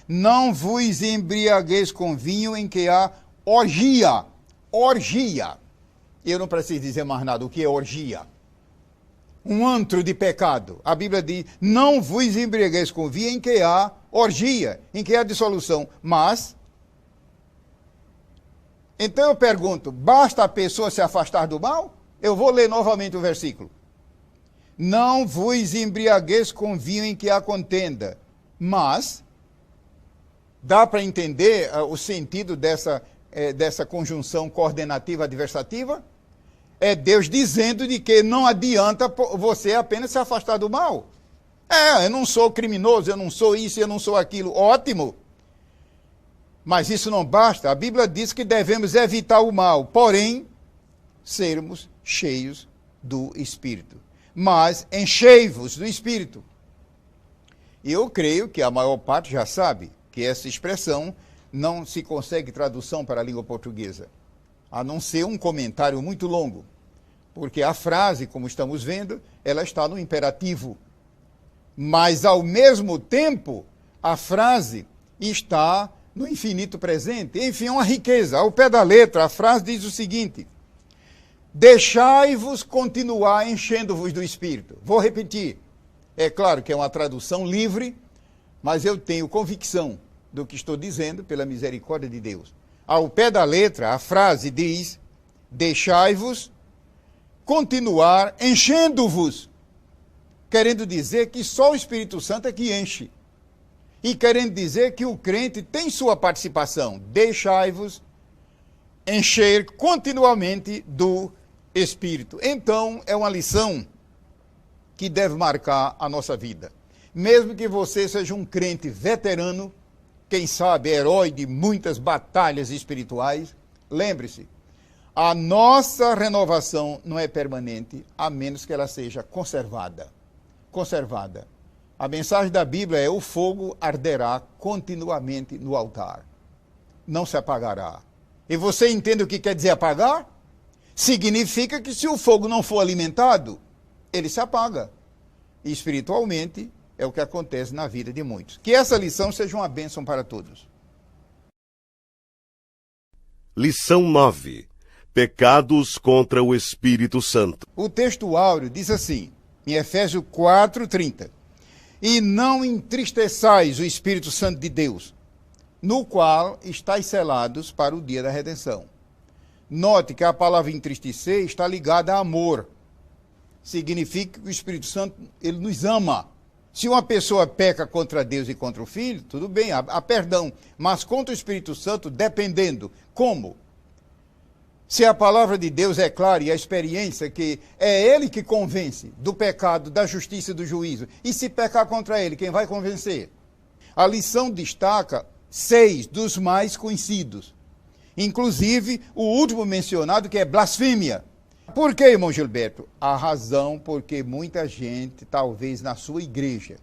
não vos embriagueis com vinho em que há orgia. Orgia. Eu não preciso dizer mais nada. O que é orgia? Um antro de pecado. A Bíblia diz, não vos embriagueis com vinho em que há orgia, em que há dissolução. Mas, então eu pergunto, basta a pessoa se afastar do mal? Eu vou ler novamente o versículo. Não vos embriagueis com vinho em que há contenda. Mas, dá para entender o sentido dessa conjunção coordenativa adversativa? É Deus dizendo de que não adianta você apenas se afastar do mal. Eu não sou criminoso, eu não sou isso, eu não sou aquilo. Ótimo. Mas isso não basta. A Bíblia diz que devemos evitar o mal, porém, sermos cheios do Espírito. Mas enchei-vos do Espírito. E eu creio que a maior parte já sabe que essa expressão não se consegue tradução para a língua portuguesa, a não ser um comentário muito longo, porque a frase, como estamos vendo, ela está no imperativo, mas ao mesmo tempo a frase está no infinito presente, enfim, é uma riqueza. Ao pé da letra, a frase diz o seguinte: deixai-vos continuar enchendo-vos do Espírito. Vou repetir, é claro que é uma tradução livre, mas eu tenho convicção do que estou dizendo pela misericórdia de Deus. Ao pé da letra, a frase diz: deixai-vos continuar enchendo-vos, querendo dizer que só o Espírito Santo é que enche, e querendo dizer que o crente tem sua participação. Deixai-vos encher continuamente do Espírito. Então, é uma lição que deve marcar a nossa vida. Mesmo que você seja um crente veterano, quem sabe herói de muitas batalhas espirituais, lembre-se, a nossa renovação não é permanente, a menos que ela seja conservada. Conservada. A mensagem da Bíblia é: o fogo arderá continuamente no altar. Não se apagará. E você entende o que quer dizer apagar? Significa que se o fogo não for alimentado, ele se apaga. E espiritualmente é o que acontece na vida de muitos. Que essa lição seja uma bênção para todos.
Lição 9. Pecados contra o Espírito Santo.
O texto áureo diz assim, em Efésios 4:30: e não entristeçais o Espírito Santo de Deus, no qual estáis selados para o dia da redenção. Note que a palavra entristecer está ligada a amor. Significa que o Espírito Santo, ele nos ama. Se uma pessoa peca contra Deus e contra o Filho, tudo bem, há perdão. Mas contra o Espírito Santo, dependendo. Como? Se a palavra de Deus é clara e a experiência que é Ele que convence do pecado, da justiça e do juízo, e se pecar contra Ele, quem vai convencer? A lição destaca 6 dos mais conhecidos. Inclusive, o último mencionado, que é blasfêmia. Por que, irmão Gilberto? A razão porque muita gente, talvez na sua igreja,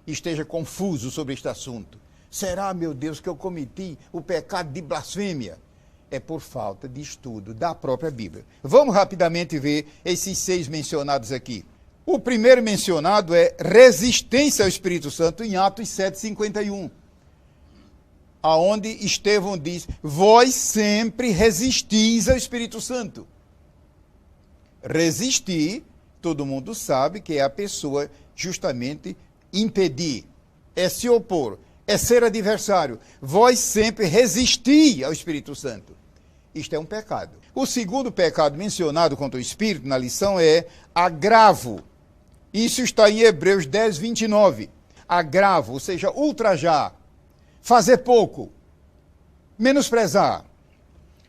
esteja confuso sobre este assunto. Será, meu Deus, que eu cometi o pecado de blasfêmia? É por falta de estudo da própria Bíblia. Vamos rapidamente ver esses 6 mencionados aqui. O primeiro mencionado é resistência ao Espírito Santo, em Atos 7:51. Aonde Estevão diz: vós sempre resistis ao Espírito Santo. Resistir, todo mundo sabe que é a pessoa justamente impedir, é se opor, é ser adversário. Vós sempre resisti ao Espírito Santo. Isto é um pecado. O segundo pecado mencionado contra o Espírito na lição é agravo. Isso está em Hebreus 10:29. Agravo, ou seja, ultrajar, fazer pouco, menosprezar.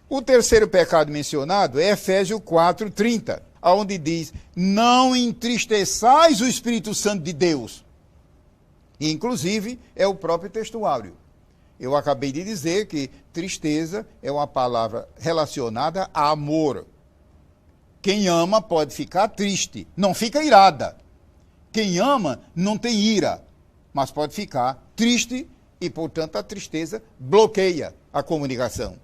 O terceiro pecado mencionado é Efésios 4:30, onde diz: não entristeçais o Espírito Santo de Deus. E, inclusive, é o próprio texto áureo. Eu acabei de dizer que tristeza é uma palavra relacionada a amor. Quem ama pode ficar triste, não fica irada. Quem ama não tem ira, mas pode ficar triste e, portanto, a tristeza bloqueia a comunicação.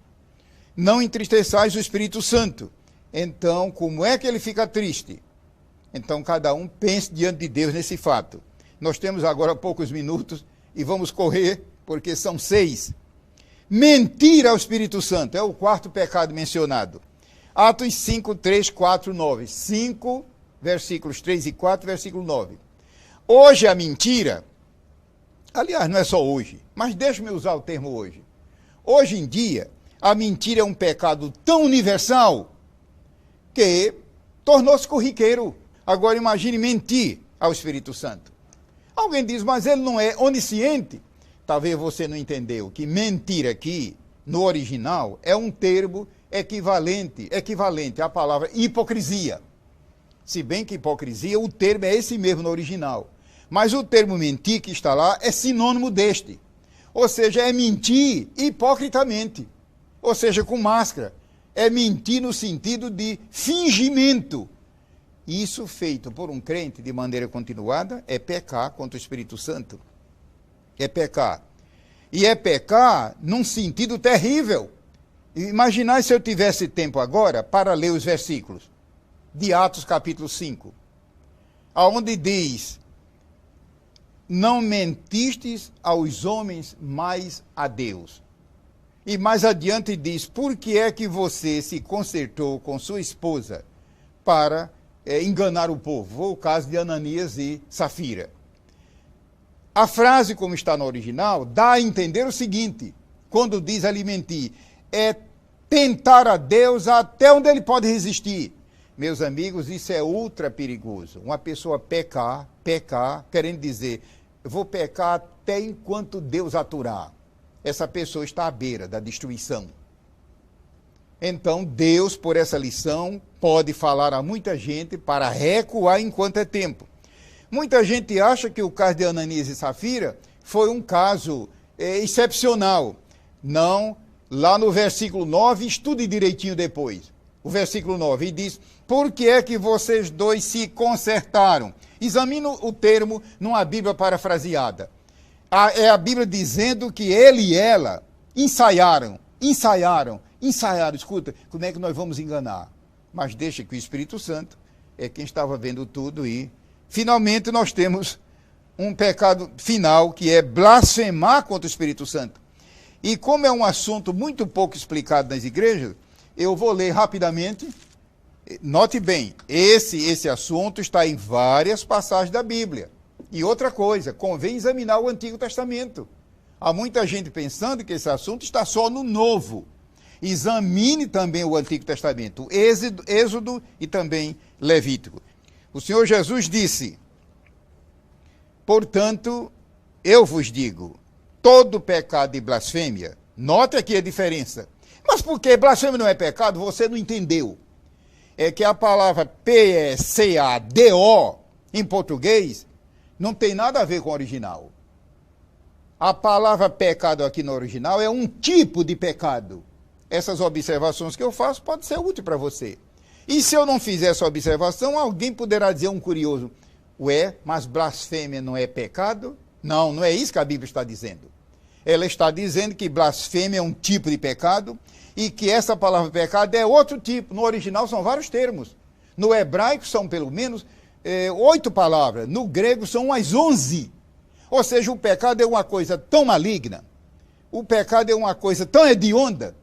Não entristeçais o Espírito Santo. Então, como é que ele fica triste? Então, cada um pense diante de Deus nesse fato. Nós temos agora poucos minutos e vamos correr, porque são 6. Mentir ao Espírito Santo é o quarto pecado mencionado. Atos 5, 3, 4, 9. 5, versículos 3 e 4, versículo 9. Hoje a mentira, aliás, não é só hoje, mas deixe-me usar o termo hoje. Hoje em dia, a mentira é um pecado tão universal que tornou-se corriqueiro. Agora imagine mentir ao Espírito Santo. Alguém diz, mas ele não é onisciente? Talvez você não entendeu que mentir aqui, no original, é um termo equivalente à palavra hipocrisia. Se bem que hipocrisia, o termo é esse mesmo no original. Mas o termo mentir que está lá é sinônimo deste. Ou seja, é mentir hipocritamente. Ou seja, com máscara. É mentir no sentido de fingimento. Isso feito por um crente de maneira continuada é pecar contra o Espírito Santo. É pecar. E é pecar num sentido terrível. Imaginai se eu tivesse tempo agora para ler os versículos de Atos capítulo 5, aonde diz: não mentistes aos homens, mas a Deus. E mais adiante diz: por que é que você se concertou com sua esposa para enganar o povo? O caso de Ananias e Safira. A frase, como está no original, dá a entender o seguinte, quando diz ali mentir, é tentar a Deus até onde ele pode resistir. Meus amigos, isso é ultra perigoso. Uma pessoa pecar, querendo dizer, eu vou pecar até enquanto Deus aturar. Essa pessoa está à beira da destruição. Então, Deus, por essa lição, pode falar a muita gente para recuar enquanto é tempo. Muita gente acha que o caso de Ananias e Safira foi um caso excepcional. Não, lá no versículo 9, estude direitinho depois. O versículo 9, e diz: por que é que vocês dois se consertaram? Examine o termo numa Bíblia parafraseada. É a Bíblia dizendo que ele e ela ensaiaram. Escuta, como é que nós vamos enganar? Mas deixa que o Espírito Santo é quem estava vendo tudo e finalmente nós temos um pecado final, que é blasfemar contra o Espírito Santo. E como é um assunto muito pouco explicado nas igrejas, eu vou ler rapidamente. Note bem, esse assunto está em várias passagens da Bíblia. E outra coisa, convém examinar o Antigo Testamento. Há muita gente pensando que esse assunto está só no Novo. Examine também o Antigo Testamento, Êxodo e também Levítico. O Senhor Jesus disse: portanto, eu vos digo, todo pecado e blasfêmia, note aqui a diferença. Mas por que blasfêmia não é pecado? Você não entendeu. É que a palavra P-E-C-A-D-O, em português, não tem nada a ver com o original. A palavra pecado aqui no original é um tipo de pecado. Essas observações que eu faço podem ser úteis para você. E se eu não fizer essa observação, alguém poderá dizer, um curioso: ué, mas blasfêmia não é pecado? Não, não é isso que a Bíblia está dizendo. Ela está dizendo que blasfêmia é um tipo de pecado e que essa palavra pecado é outro tipo. No original são vários termos. No hebraico são pelo menos 8 palavras. No grego são umas 11. Ou seja, o pecado é uma coisa tão maligna, o pecado é uma coisa tão hedionda,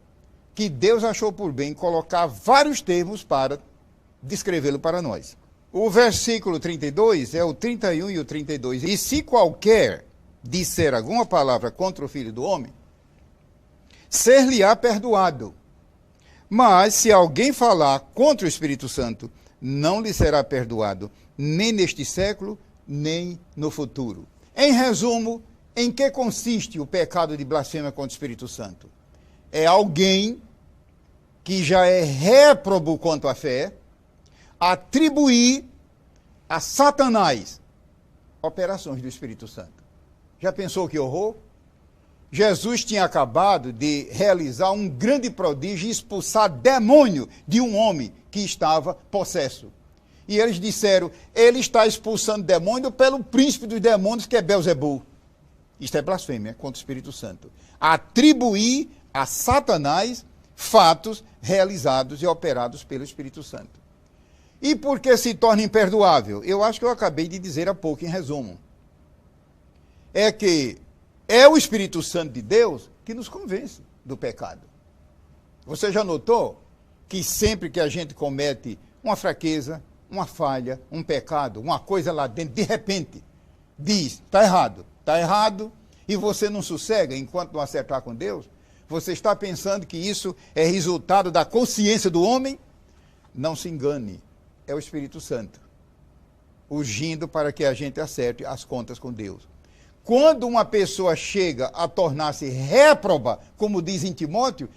que Deus achou por bem colocar vários termos para descrevê-lo para nós. O versículo 32 é o 31 e o 32. E se qualquer disser alguma palavra contra o Filho do Homem, ser-lhe-á perdoado. Mas se alguém falar contra o Espírito Santo, não lhe será perdoado, nem neste século, nem no futuro. Em resumo, em que consiste o pecado de blasfêmia contra o Espírito Santo? É alguém que já é réprobo quanto à fé, atribuir a Satanás operações do Espírito Santo. Já pensou que horror? Jesus tinha acabado de realizar um grande prodígio e expulsar demônio de um homem que estava possesso. E eles disseram: ele está expulsando demônio pelo príncipe dos demônios, que é Belzebu. Isto é blasfêmia contra o Espírito Santo. Atribuir a Satanás fatos realizados e operados pelo Espírito Santo. E por que se torna imperdoável? Eu acho que eu acabei de dizer há pouco, em resumo. É que é o Espírito Santo de Deus que nos convence do pecado. Você já notou que sempre que a gente comete uma fraqueza, uma falha, um pecado, uma coisa lá dentro, de repente, diz: está errado, e você não sossega enquanto não acertar com Deus? Você está pensando que isso é resultado da consciência do homem? Não se engane, é o Espírito Santo urgindo para que a gente acerte as contas com Deus. Quando uma pessoa chega a tornar-se réproba, como diz em Timóteo,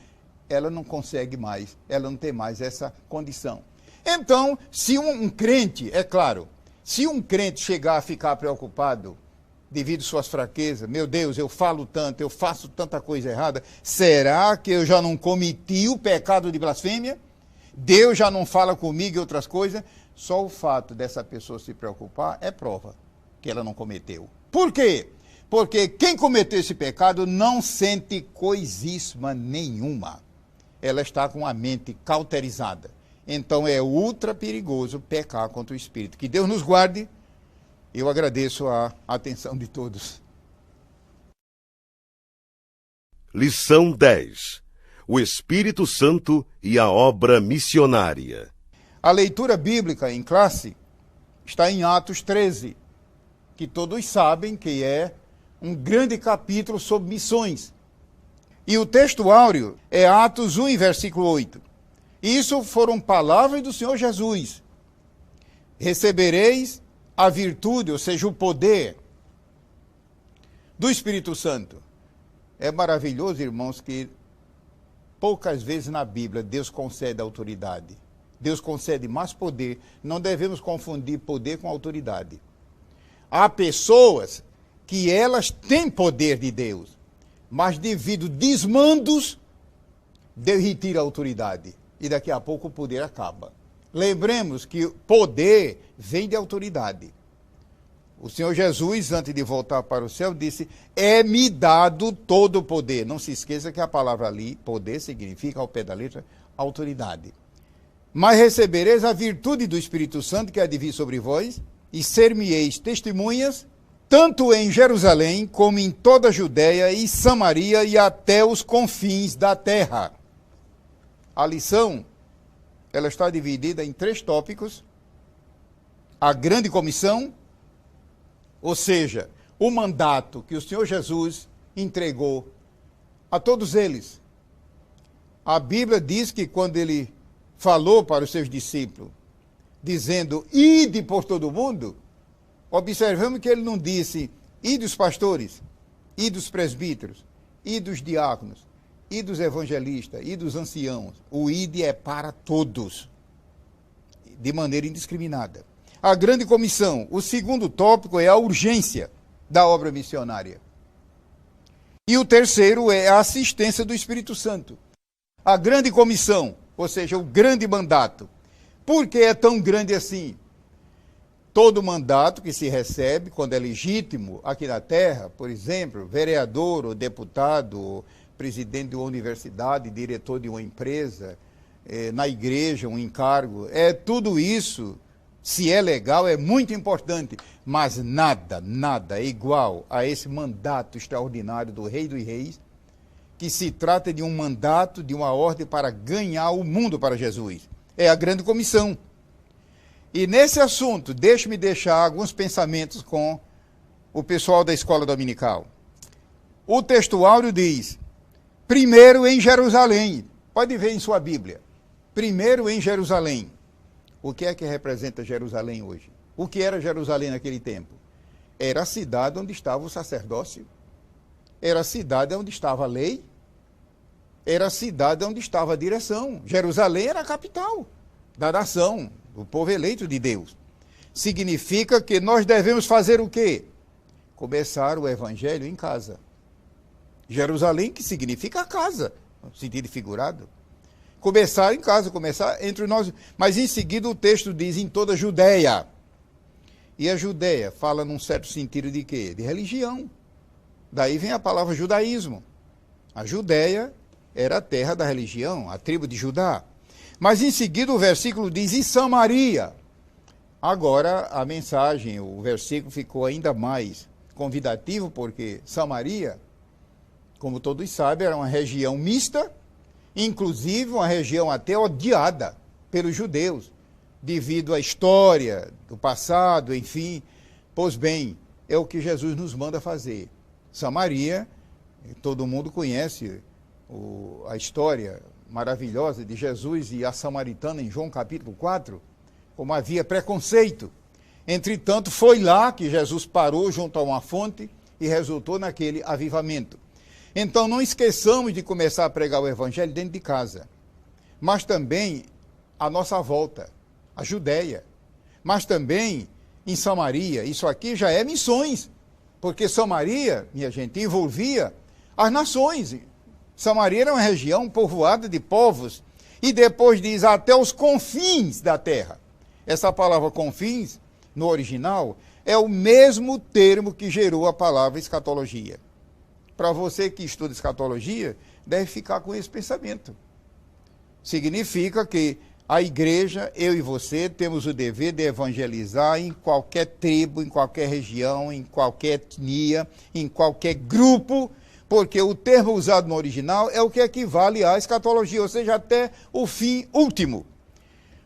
ela não consegue mais, ela não tem mais essa condição. Então, se um crente, é claro, se um crente chegar a ficar preocupado devido às suas fraquezas, meu Deus, eu falo tanto, eu faço tanta coisa errada, será que eu já não cometi o pecado de blasfêmia? Deus já não fala comigo e outras coisas? Só o fato dessa pessoa se preocupar é prova que ela não cometeu. Por quê? Porque quem cometeu esse pecado não sente coisíssima nenhuma. Ela está com a mente cauterizada. Então é ultra perigoso pecar contra o Espírito. Que Deus nos guarde. Eu agradeço a atenção de todos.
Lição 10. O Espírito Santo e a obra missionária.
A leitura bíblica em classe está em Atos 13, que todos sabem que é um grande capítulo sobre missões. E o texto áureo é Atos 1, versículo 8. Isso foram palavras do Senhor Jesus. Recebereis a virtude, ou seja, o poder do Espírito Santo. É maravilhoso, irmãos, que poucas vezes na Bíblia Deus concede autoridade. Deus concede mais poder. Não devemos confundir poder com autoridade. Há pessoas que elas têm poder de Deus, mas devido a desmandos, Deus retira a autoridade. E daqui a pouco o poder acaba. Lembremos que poder vem de autoridade. O Senhor Jesus, antes de voltar para o céu, disse, é-me dado todo o poder. Não se esqueça que a palavra ali, poder, significa, ao pé da letra, autoridade. Mas recebereis a virtude do Espírito Santo, que há de vir sobre vós, e ser-me-eis testemunhas, tanto em Jerusalém, como em toda a Judéia e Samaria, e até os confins da terra. A lição, ela está dividida em 3 tópicos. A grande comissão, ou seja, o mandato que o Senhor Jesus entregou a todos eles. A Bíblia diz que quando ele falou para os seus discípulos, dizendo, ide por todo o mundo, observamos que ele não disse, ide os pastores, ide os presbíteros, ide os diáconos, e dos evangelistas, e dos anciãos. O ide é para todos, de maneira indiscriminada. A grande comissão, o segundo tópico é a urgência da obra missionária. E o terceiro é a assistência do Espírito Santo. A grande comissão, ou seja, o grande mandato. Por que é tão grande assim? Todo mandato que se recebe, quando é legítimo aqui na terra, por exemplo, vereador ou deputado, presidente de uma universidade, diretor de uma empresa, na igreja, um encargo, tudo isso, se é legal, é muito importante, mas nada é igual a esse mandato extraordinário do Rei dos Reis, que se trata de um mandato, de uma ordem para ganhar o mundo para Jesus. É a grande comissão. E nesse assunto, deixe-me deixar alguns pensamentos com o pessoal da escola dominical. O texto áureo diz, primeiro em Jerusalém. Pode ver em sua Bíblia. Primeiro em Jerusalém. O que é que representa Jerusalém hoje? O que era Jerusalém naquele tempo? Era a cidade onde estava o sacerdócio. Era a cidade onde estava a lei. Era a cidade onde estava a direção. Jerusalém era a capital da nação, do povo eleito de Deus. Significa que nós devemos fazer o quê? Começar o evangelho em casa. Jerusalém, que significa casa, no sentido figurado. Começar em casa, começar entre nós. Mas em seguida o texto diz em toda a Judéia. E a Judéia fala num certo sentido de quê? De religião. Daí vem a palavra judaísmo. A Judéia era a terra da religião, a tribo de Judá. Mas em seguida o versículo diz em Samaria. Agora a mensagem, o versículo ficou ainda mais convidativo, porque Samaria, como todos sabem, era uma região mista, inclusive uma região até odiada pelos judeus, devido à história do passado, enfim. Pois bem, é o que Jesus nos manda fazer. Samaria, todo mundo conhece a história maravilhosa de Jesus e a samaritana em João capítulo 4, como havia preconceito. Entretanto, foi lá que Jesus parou junto a uma fonte e resultou naquele avivamento. Então, não esqueçamos de começar a pregar o evangelho dentro de casa, mas também à nossa volta, a Judéia, mas também em Samaria. Isso aqui já é missões, porque Samaria, minha gente, envolvia as nações. Samaria era uma região povoada de povos, e depois diz até os confins da terra. Essa palavra confins, no original, é o mesmo termo que gerou a palavra escatologia. Para você que estuda escatologia, deve ficar com esse pensamento. Significa que a igreja, eu e você, temos o dever de evangelizar em qualquer tribo, em qualquer região, em qualquer etnia, em qualquer grupo, porque o termo usado no original é o que equivale à escatologia, ou seja, até o fim último.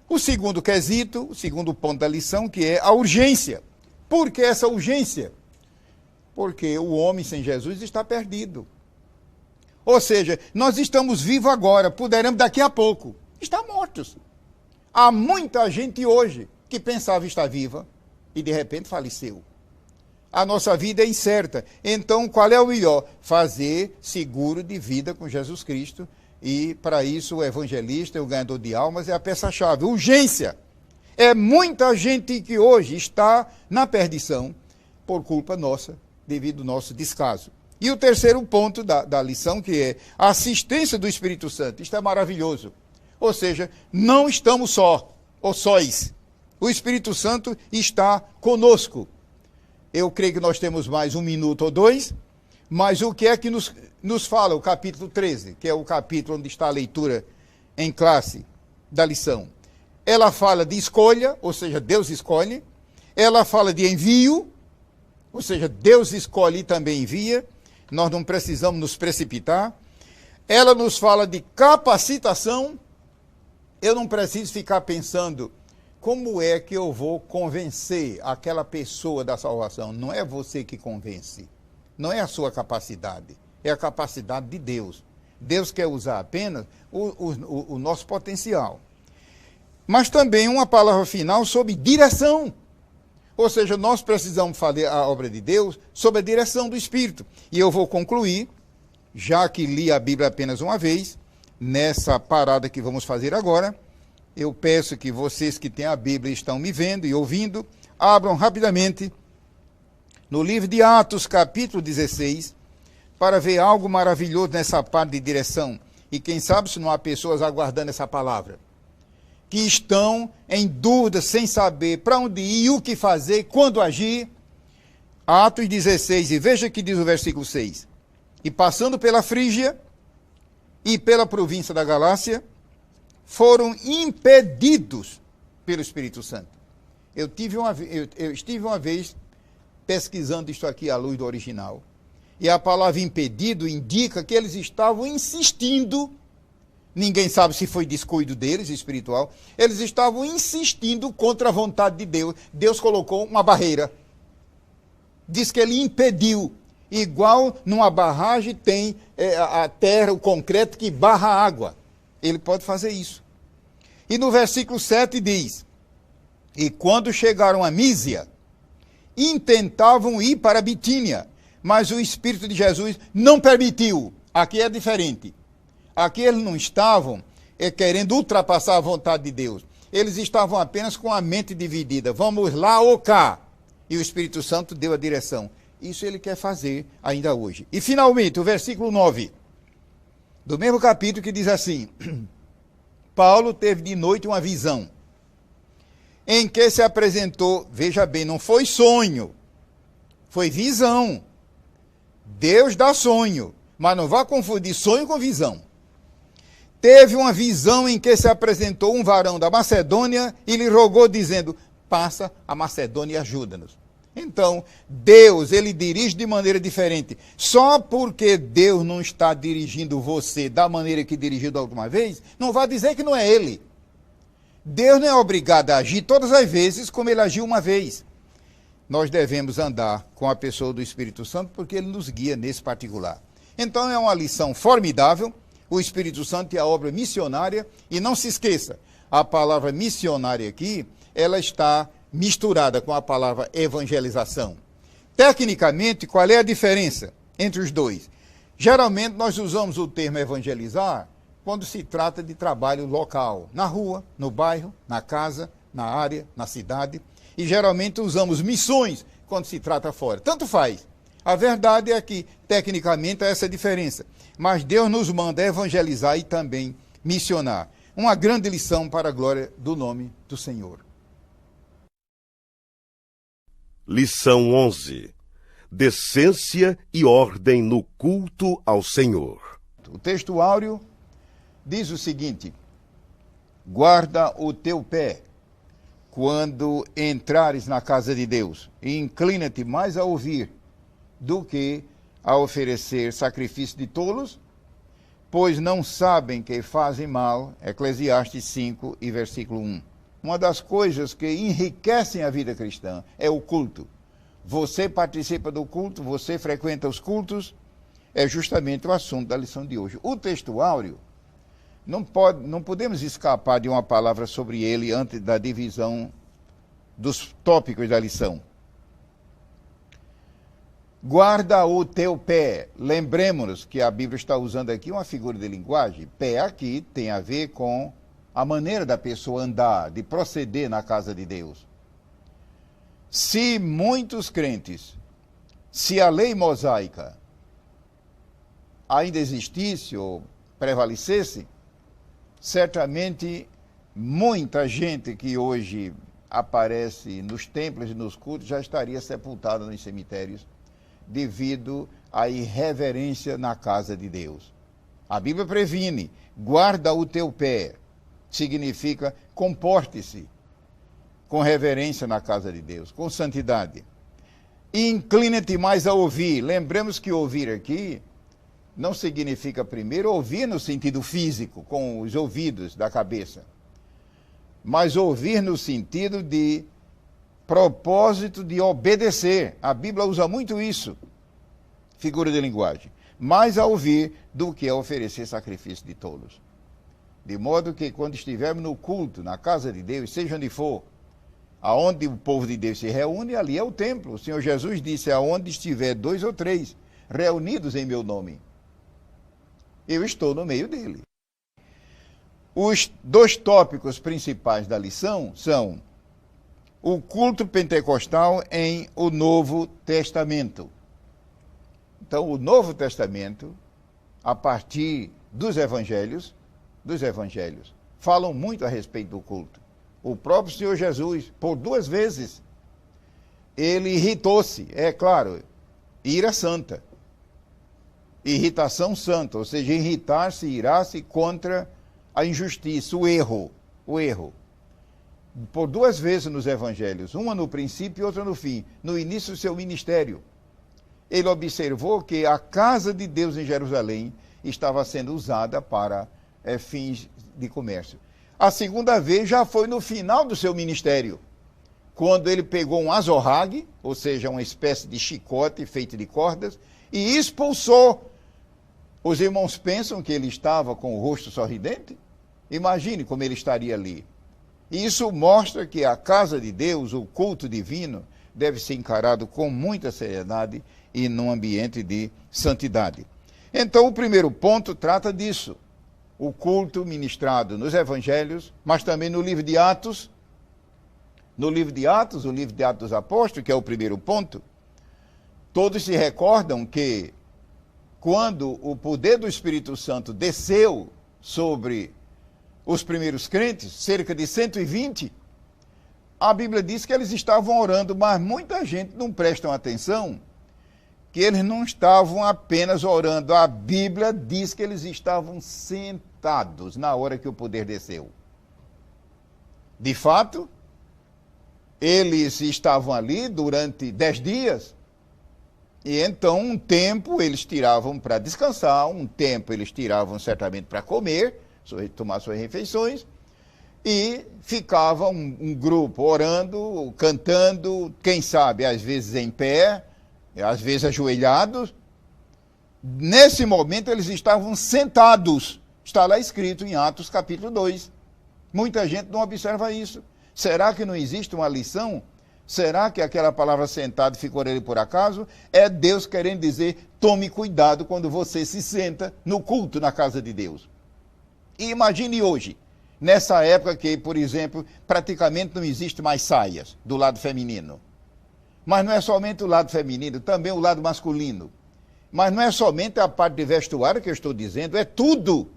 O segundo quesito, o segundo ponto da lição, que é a urgência. Por que essa urgência? Porque o homem sem Jesus está perdido. Ou seja, nós estamos vivos agora, poderemos daqui a pouco estar mortos. Há muita gente hoje que pensava estar viva e de repente faleceu. A nossa vida é incerta. Então, qual é o melhor? Fazer seguro de vida com Jesus Cristo. E, para isso, o evangelista, o ganhador de almas, é a peça-chave. Urgência. É muita gente que hoje está na perdição por culpa nossa, devido ao nosso descaso. E o terceiro ponto da lição, que é a assistência do Espírito Santo. Isto é maravilhoso. Ou seja, não estamos só, ou sóis. O Espírito Santo está conosco. Eu creio que nós temos mais 1 minuto ou 2, mas o que é que nos fala o capítulo 13, que é o capítulo onde está a leitura em classe da lição? Ela fala de escolha, ou seja, Deus escolhe. Ela fala de envio, ou seja, Deus escolhe e também envia. Nós não precisamos nos precipitar. Ela nos fala de capacitação. Eu não preciso ficar pensando, como é que eu vou convencer aquela pessoa da salvação? Não é você que convence. Não é a sua capacidade. É a capacidade de Deus. Deus quer usar apenas o nosso potencial. Mas também uma palavra final sobre direção. Ou seja, nós precisamos fazer a obra de Deus sob a direção do Espírito. E eu vou concluir, já que li a Bíblia apenas uma vez, nessa parada que vamos fazer agora. Eu peço que vocês que têm a Bíblia e estão me vendo e ouvindo, abram rapidamente no livro de Atos, capítulo 16, para ver algo maravilhoso nessa parte de direção. E quem sabe se não há pessoas aguardando essa palavra, que estão em dúvida, sem saber para onde ir, e o que fazer, quando agir. Atos 16, e veja que diz o versículo 6. E passando pela Frígia e pela província da Galácia, foram impedidos pelo Espírito Santo. Eu estive uma vez pesquisando isto aqui à luz do original, e a palavra impedido indica que eles estavam insistindo, ninguém sabe se foi descuido deles, espiritual, eles estavam insistindo contra a vontade de Deus. Deus colocou uma barreira. Diz que ele impediu. Igual numa barragem tem a terra, o concreto que barra a água. Ele pode fazer isso. E no versículo 7 diz: e quando chegaram a Mísia, intentavam ir para Bitínia, mas o Espírito de Jesus não permitiu. Aqui é diferente. Aqui eles não estavam querendo ultrapassar a vontade de Deus. Eles estavam apenas com a mente dividida. Vamos lá ou cá. E o Espírito Santo deu a direção. Isso ele quer fazer ainda hoje. E finalmente, o versículo 9, do mesmo capítulo, que diz assim: Paulo teve de noite uma visão, em que se apresentou, veja bem, não foi sonho, foi visão. Deus dá sonho, mas não vá confundir sonho com visão. Teve uma visão em que se apresentou um varão da Macedônia e lhe rogou, dizendo: passa a Macedônia e ajuda-nos. Então, Deus, ele dirige de maneira diferente. Só porque Deus não está dirigindo você da maneira que dirigiu da última vez, não vai dizer que não é ele. Deus não é obrigado a agir todas as vezes como ele agiu uma vez. Nós devemos andar com a pessoa do Espírito Santo porque ele nos guia nesse particular. Então, é uma lição formidável. O Espírito Santo é a obra missionária. E não se esqueça, a palavra missionária aqui, ela está misturada com a palavra evangelização. Tecnicamente, qual é a diferença entre os dois? Geralmente nós usamos o termo evangelizar quando se trata de trabalho local, na rua, no bairro, na casa, na área, na cidade, e geralmente usamos missões quando se trata fora. Tanto faz. A verdade é que, tecnicamente, há essa diferença. Mas Deus nos manda evangelizar e também missionar. Uma grande lição para a glória do nome do Senhor.
Lição 11. Decência e ordem no culto ao Senhor.
O texto áureo diz o seguinte: guarda o teu pé quando entrares na casa de Deus, e inclina-te mais a ouvir do que a oferecer sacrifício de tolos, pois não sabem que fazem mal. Eclesiastes 5 e versículo 1. Uma das coisas que enriquecem a vida cristã é o culto. Você participa do culto, você frequenta os cultos, é justamente o assunto da lição de hoje. O texto áureo, não podemos escapar de uma palavra sobre ele antes da divisão dos tópicos da lição. Guarda o teu pé. Lembremos-nos que a Bíblia está usando aqui uma figura de linguagem. Pé aqui tem a ver com a maneira da pessoa andar, de proceder na casa de Deus. Se muitos crentes, se a lei mosaica ainda existisse ou prevalecesse, certamente muita gente que hoje aparece nos templos e nos cultos já estaria sepultada nos cemitérios devido à irreverência na casa de Deus. A Bíblia previne: guarda o teu pé. Significa comporte-se com reverência na casa de Deus, com santidade. Inclina-te mais a ouvir. Lembremos que ouvir aqui não significa primeiro ouvir no sentido físico, com os ouvidos da cabeça, mas ouvir no sentido de propósito de obedecer. A Bíblia usa muito isso, figura de linguagem. Mais a ouvir do que a oferecer sacrifício de tolos. De modo que quando estivermos no culto, na casa de Deus, seja onde for, aonde o povo de Deus se reúne, ali é o templo. O Senhor Jesus disse: aonde estiver 2 ou 3 reunidos em meu nome, eu estou no meio dele. Os 2 tópicos principais da lição são o culto pentecostal em o Novo Testamento. Então, o Novo Testamento, a partir dos evangelhos, falam muito a respeito do culto. O próprio Senhor Jesus, por 2 vezes, ele irritou-se, é claro, ira santa, irritação santa, ou seja, irritar-se, irar-se contra a injustiça, o erro. Por 2 vezes nos evangelhos, uma no princípio e outra no fim, no início do seu ministério. Ele observou que a casa de Deus em Jerusalém estava sendo usada para fins de comércio. A segunda vez já foi no final do seu ministério, quando ele pegou um azorrague, ou seja, uma espécie de chicote feito de cordas, e expulsou. Os irmãos pensam que ele estava com o rosto sorridente? Imagine como ele estaria ali. E isso mostra que a casa de Deus, o culto divino, deve ser encarado com muita seriedade e num ambiente de santidade. Então, o primeiro ponto trata disso. O culto ministrado nos evangelhos, mas também no livro de Atos. No livro de Atos, o livro de Atos dos Apóstolos, que é o primeiro ponto, todos se recordam que quando o poder do Espírito Santo desceu sobre os primeiros crentes, cerca de 120, a Bíblia diz que eles estavam orando, mas muita gente não presta atenção que eles não estavam apenas orando. A Bíblia diz que eles estavam sentados na hora que o poder desceu. De fato, eles estavam ali durante 10 dias, e então um tempo eles tiravam para descansar, um tempo eles tiravam certamente para comer, tomar suas refeições, e ficava um grupo orando, cantando, quem sabe, às vezes em pé, às vezes ajoelhados. Nesse momento eles estavam sentados. Está lá escrito em Atos capítulo 2. Muita gente não observa isso. Será que não existe uma lição? Será que aquela palavra sentado ficou ali por acaso? É Deus querendo dizer: tome cuidado quando você se senta no culto na casa de Deus. E imagine hoje, nessa época que, por exemplo, praticamente não existe mais saias do lado feminino. Mas não é somente o lado feminino, também o lado masculino. Mas não é somente a parte de vestuário que eu estou dizendo, é tudo.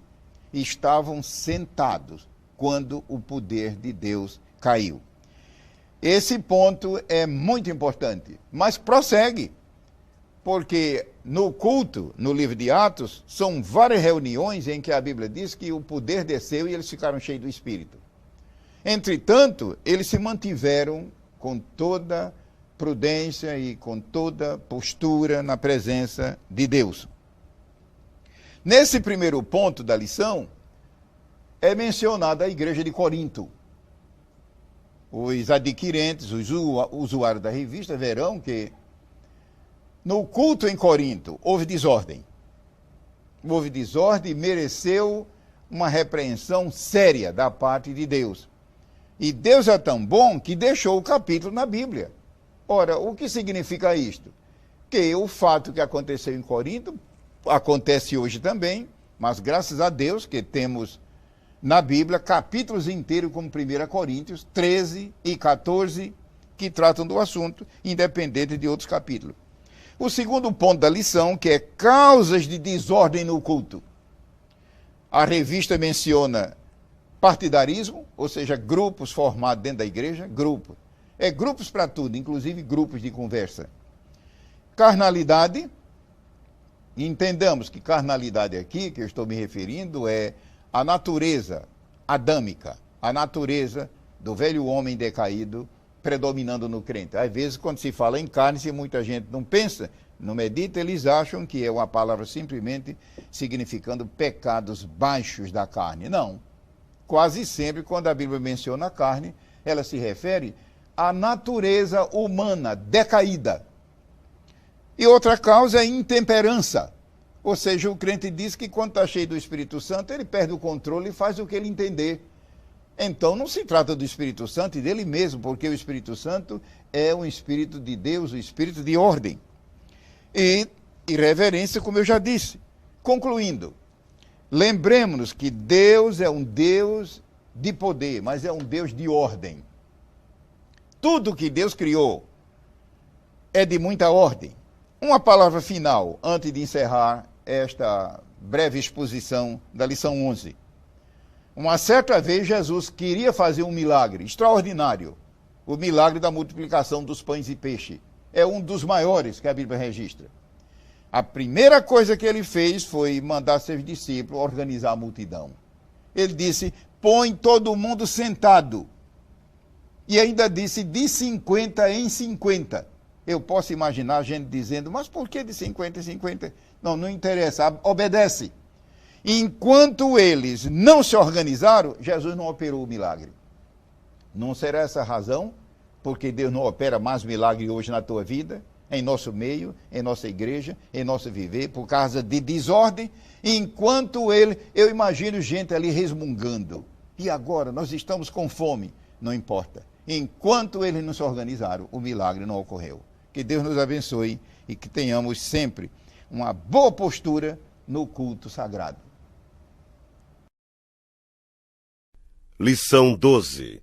Estavam sentados quando o poder de Deus caiu. Esse ponto é muito importante, mas prossegue, porque no culto, no livro de Atos, são várias reuniões em que a Bíblia diz que o poder desceu e eles ficaram cheios do Espírito. Entretanto, eles se mantiveram com toda prudência e com toda postura na presença de Deus. Nesse primeiro ponto da lição, é mencionada a igreja de Corinto. Os adquirentes, os usuários da revista, verão que no culto em Corinto houve desordem. Houve desordem e mereceu uma repreensão séria da parte de Deus. E Deus é tão bom que deixou o capítulo na Bíblia. Ora, o que significa isto? Que o fato que aconteceu em Corinto acontece hoje também, mas graças a Deus que temos na Bíblia capítulos inteiros como 1 Coríntios 13 e 14 que tratam do assunto, independente de outros capítulos. O segundo ponto da lição, que é causas de desordem no culto. A revista menciona partidarismo, ou seja, grupos formados dentro da igreja, grupos. É grupos para tudo, inclusive grupos de conversa. Carnalidade. Entendamos que carnalidade aqui, que eu estou me referindo, é a natureza adâmica, a natureza do velho homem decaído predominando no crente. Às vezes, quando se fala em carne, se muita gente não pensa, não medita, eles acham que é uma palavra simplesmente significando pecados baixos da carne. Não. Quase sempre, quando a Bíblia menciona a carne, ela se refere à natureza humana decaída. E outra causa é intemperança. Ou seja, o crente diz que quando está cheio do Espírito Santo, ele perde o controle e faz o que ele entender. Então não se trata do Espírito Santo e dele mesmo, porque o Espírito Santo é um Espírito de Deus, o Espírito de ordem. E irreverência, como eu já disse. Concluindo, lembremos-nos que Deus é um Deus de poder, mas é um Deus de ordem. Tudo que Deus criou é de muita ordem. Uma palavra final, antes de encerrar esta breve exposição da lição 11. Uma certa vez Jesus queria fazer um milagre extraordinário, o milagre da multiplicação dos pães e peixe. É um dos maiores que a Bíblia registra. A primeira coisa que ele fez foi mandar seus discípulos organizar a multidão. Ele disse, põe todo mundo sentado. E ainda disse, de 50 em 50. Eu posso imaginar a gente dizendo, mas por que de 50 em 50? Não, não interessa, obedece. Enquanto eles não se organizaram, Jesus não operou o milagre. Não será essa a razão? Porque Deus não opera mais milagre hoje na tua vida, em nosso meio, em nossa igreja, em nosso viver, por causa de desordem, enquanto eu imagino gente ali resmungando. E agora, nós estamos com fome. Não importa. Enquanto eles não se organizaram, o milagre não ocorreu. Que Deus nos abençoe e que tenhamos sempre uma boa postura no culto sagrado.
Lição 12.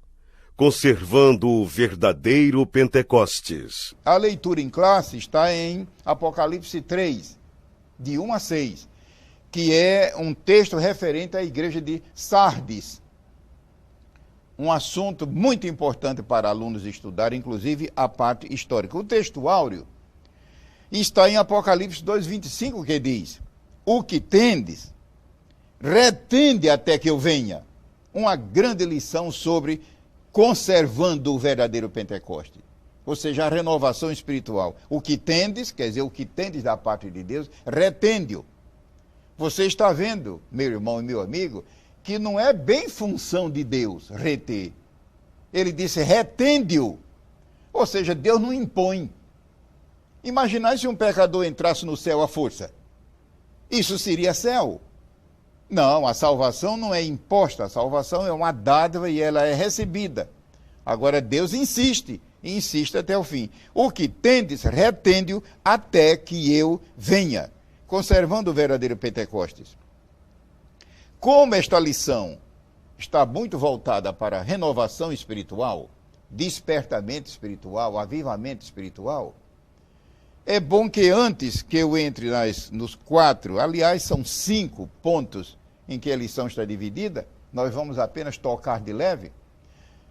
Conservando o verdadeiro Pentecostes.
A leitura em classe está em Apocalipse 3, de 1 a 6, que é um texto referente à igreja de Sardes. Um assunto muito importante para alunos estudarem, inclusive a parte histórica. O texto áureo está em Apocalipse 2:25, que diz, o que tendes, retende até que eu venha. Uma grande lição sobre conservando o verdadeiro Pentecoste. Ou seja, a renovação espiritual. O que tendes, quer dizer, o que tendes da parte de Deus, retende-o. Você está vendo, meu irmão e meu amigo, que não é bem função de Deus reter. Ele disse, retende-o. Ou seja, Deus não impõe. Imaginai se um pecador entrasse no céu à força. Isso seria céu. Não, a salvação não é imposta, a salvação é uma dádiva e ela é recebida. Agora Deus insiste, e insiste até o fim. O que tendes, retende-o até que eu venha, conservando o verdadeiro Pentecostes. Como esta lição está muito voltada para a renovação espiritual, despertamento espiritual, avivamento espiritual, é bom que antes que eu entre nos 4, aliás, são 5 pontos em que a lição está dividida, nós vamos apenas tocar de leve.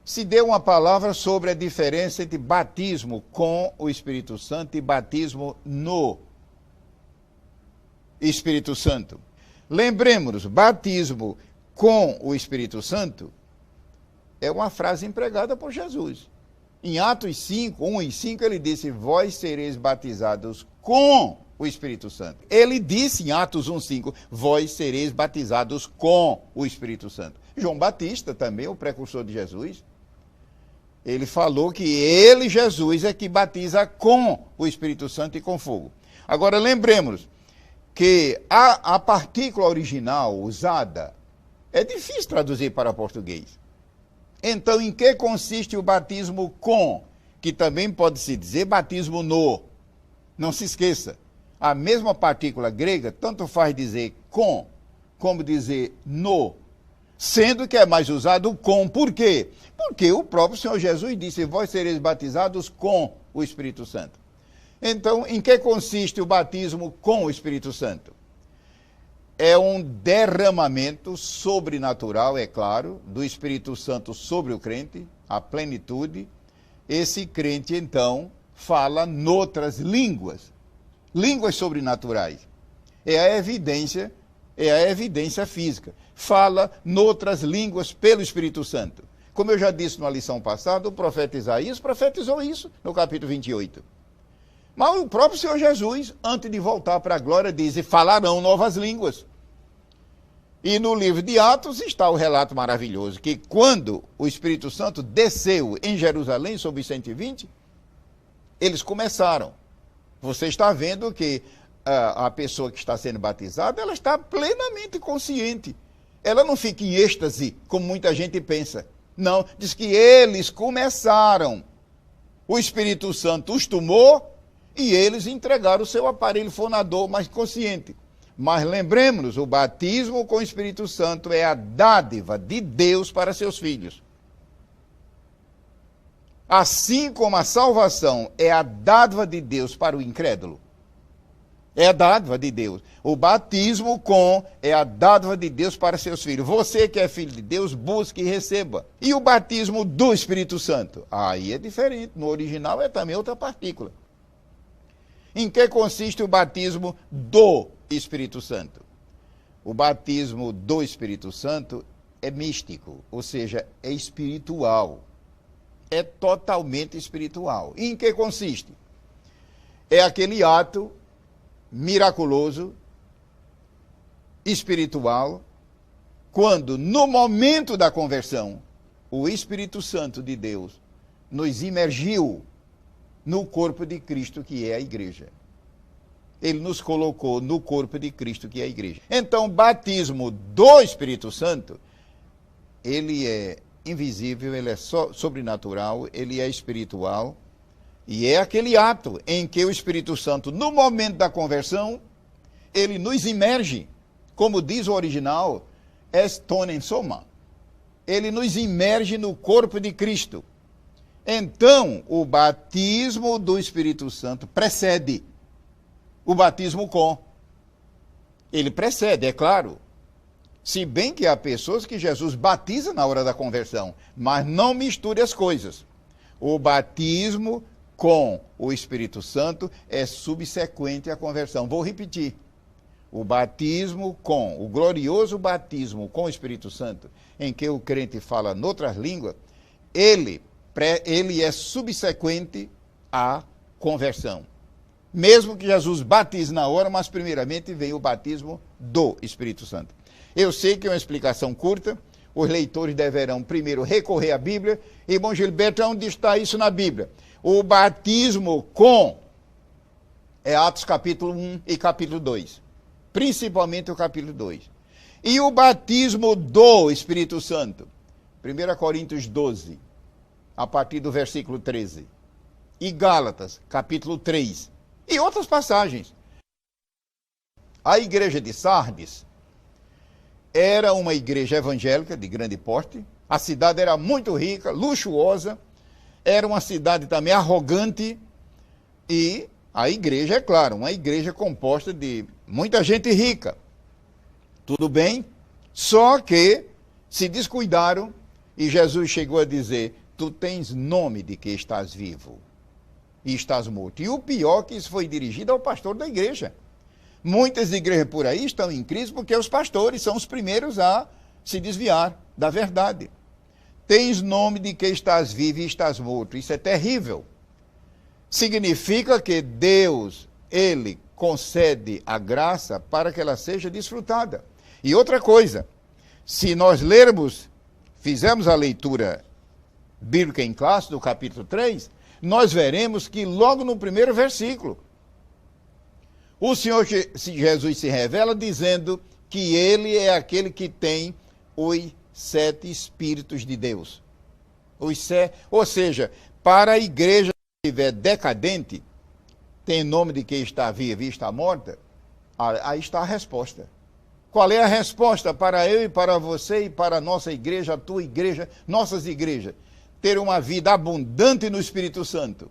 se deu uma palavra sobre a diferença entre batismo com o Espírito Santo e batismo no Espírito Santo. Lembremos, batismo com o Espírito Santo é uma frase empregada por Jesus. Em Atos 5, 1 e 5, ele disse, vós sereis batizados com o Espírito Santo. Ele disse em Atos 1, 5, vós sereis batizados com o Espírito Santo. João Batista, também o precursor de Jesus, ele falou que ele, Jesus, é que batiza com o Espírito Santo e com fogo. Agora, lembremos que a partícula original usada é difícil traduzir para português. Então, em que consiste o batismo com, que também pode se dizer batismo no? Não se esqueça, a mesma partícula grega tanto faz dizer com, como dizer no, sendo que é mais usado com. Por quê? Porque o próprio Senhor Jesus disse, vós sereis batizados com o Espírito Santo. Então, em que consiste o batismo com o Espírito Santo? É um derramamento sobrenatural, é claro, do Espírito Santo sobre o crente, a plenitude. Esse crente, então, fala noutras línguas, línguas sobrenaturais. É a evidência física. Fala noutras línguas pelo Espírito Santo. Como eu já disse na lição passada, o profeta Isaías profetizou isso no capítulo 28. Mas o próprio Senhor Jesus, antes de voltar para a glória, diz, e falarão novas línguas. E no livro de Atos está o relato maravilhoso, que quando o Espírito Santo desceu em Jerusalém sobre os 120, eles começaram. Você está vendo que a pessoa que está sendo batizada, ela está plenamente consciente. Ela não fica em êxtase, como muita gente pensa. Não, diz que eles começaram. O Espírito Santo os tomou e eles entregaram o seu aparelho fonador mais consciente. Mas lembremos-nos, o batismo com o Espírito Santo é a dádiva de Deus para seus filhos. Assim como a salvação é a dádiva de Deus para o incrédulo. É a dádiva de Deus. O batismo com é a dádiva de Deus para seus filhos. Você que é filho de Deus, busque e receba. E o batismo do Espírito Santo? Aí é diferente. No original é também outra partícula. Em que consiste o batismo do Espírito Santo? O batismo do Espírito Santo é místico, ou seja, é espiritual. É totalmente espiritual. E em que consiste? É aquele ato miraculoso, espiritual, quando no momento da conversão, o Espírito Santo de Deus nos imergiu no corpo de Cristo, que é a igreja. Ele nos colocou no corpo de Cristo, que é a igreja. Então, o batismo do Espírito Santo, ele é invisível, ele é sobrenatural, ele é espiritual, e é aquele ato em que o Espírito Santo, no momento da conversão, ele nos imerge, como diz o original, est tonen soma. Ele nos imerge no corpo de Cristo. Então, o batismo do Espírito Santo precede o batismo com. Ele precede, é claro. Se bem que há pessoas que Jesus batiza na hora da conversão, mas não misture as coisas. O batismo com o Espírito Santo é subsequente à conversão. Vou repetir. O batismo com, o glorioso batismo com o Espírito Santo, em que o crente fala noutras línguas, ele é subsequente à conversão. Mesmo que Jesus batize na hora, mas primeiramente vem o batismo do Espírito Santo. Eu sei que é uma explicação curta, os leitores deverão primeiro recorrer à Bíblia. Irmão Gilberto, onde está isso na Bíblia? O batismo com é Atos capítulo 1 e capítulo 2. Principalmente o capítulo 2. E o batismo do Espírito Santo? 1 Coríntios 12, a partir do versículo 13. E Gálatas, capítulo 3. E outras passagens. A igreja de Sardes era uma igreja evangélica de grande porte. A cidade era muito rica, luxuosa. Era uma cidade também arrogante. E a igreja, é claro, uma igreja composta de muita gente rica. Tudo bem? Só que se descuidaram E Jesus chegou a dizer, tu tens nome de que estás vivo e estás morto. E o pior que isso foi dirigido ao pastor da igreja. Muitas igrejas por aí estão em crise porque os pastores são os primeiros a se desviar da verdade. Tens nome de que estás vivo e estás morto. Isso é terrível. Significa que Deus, Ele concede a graça para que ela seja desfrutada. E outra coisa, se nós lermos, fizermos a leitura bíblica em classe do capítulo 3, nós veremos que logo no primeiro versículo, o Senhor Jesus se revela dizendo que Ele é aquele que tem os 7 Espíritos de Deus. Ou seja, para a igreja que estiver decadente, tem nome de que está viva e está morta, aí está a resposta. Qual é a resposta para eu e para você e para a nossa igreja, a tua igreja, nossas igrejas? Ter uma vida abundante no Espírito Santo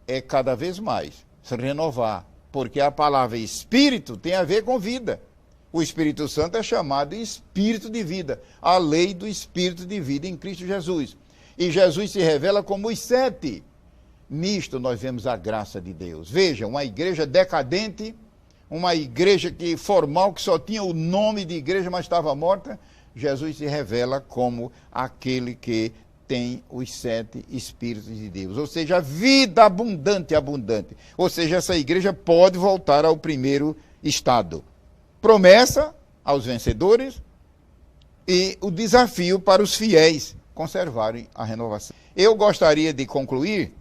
é cada vez mais se renovar, porque a palavra Espírito tem a ver com vida. O Espírito Santo é chamado Espírito de vida, a lei do Espírito de vida em Cristo Jesus. E Jesus se revela como os 7. Nisto nós vemos a graça de Deus. Veja, uma igreja decadente, uma igreja formal, que só tinha o nome de igreja, mas estava morta. Jesus se revela como aquele que tem os 7 Espíritos de Deus. Ou seja, a vida abundante, abundante. Ou seja, essa igreja pode voltar ao primeiro estado. Promessa aos vencedores e o desafio para os fiéis conservarem a renovação. Eu gostaria de concluir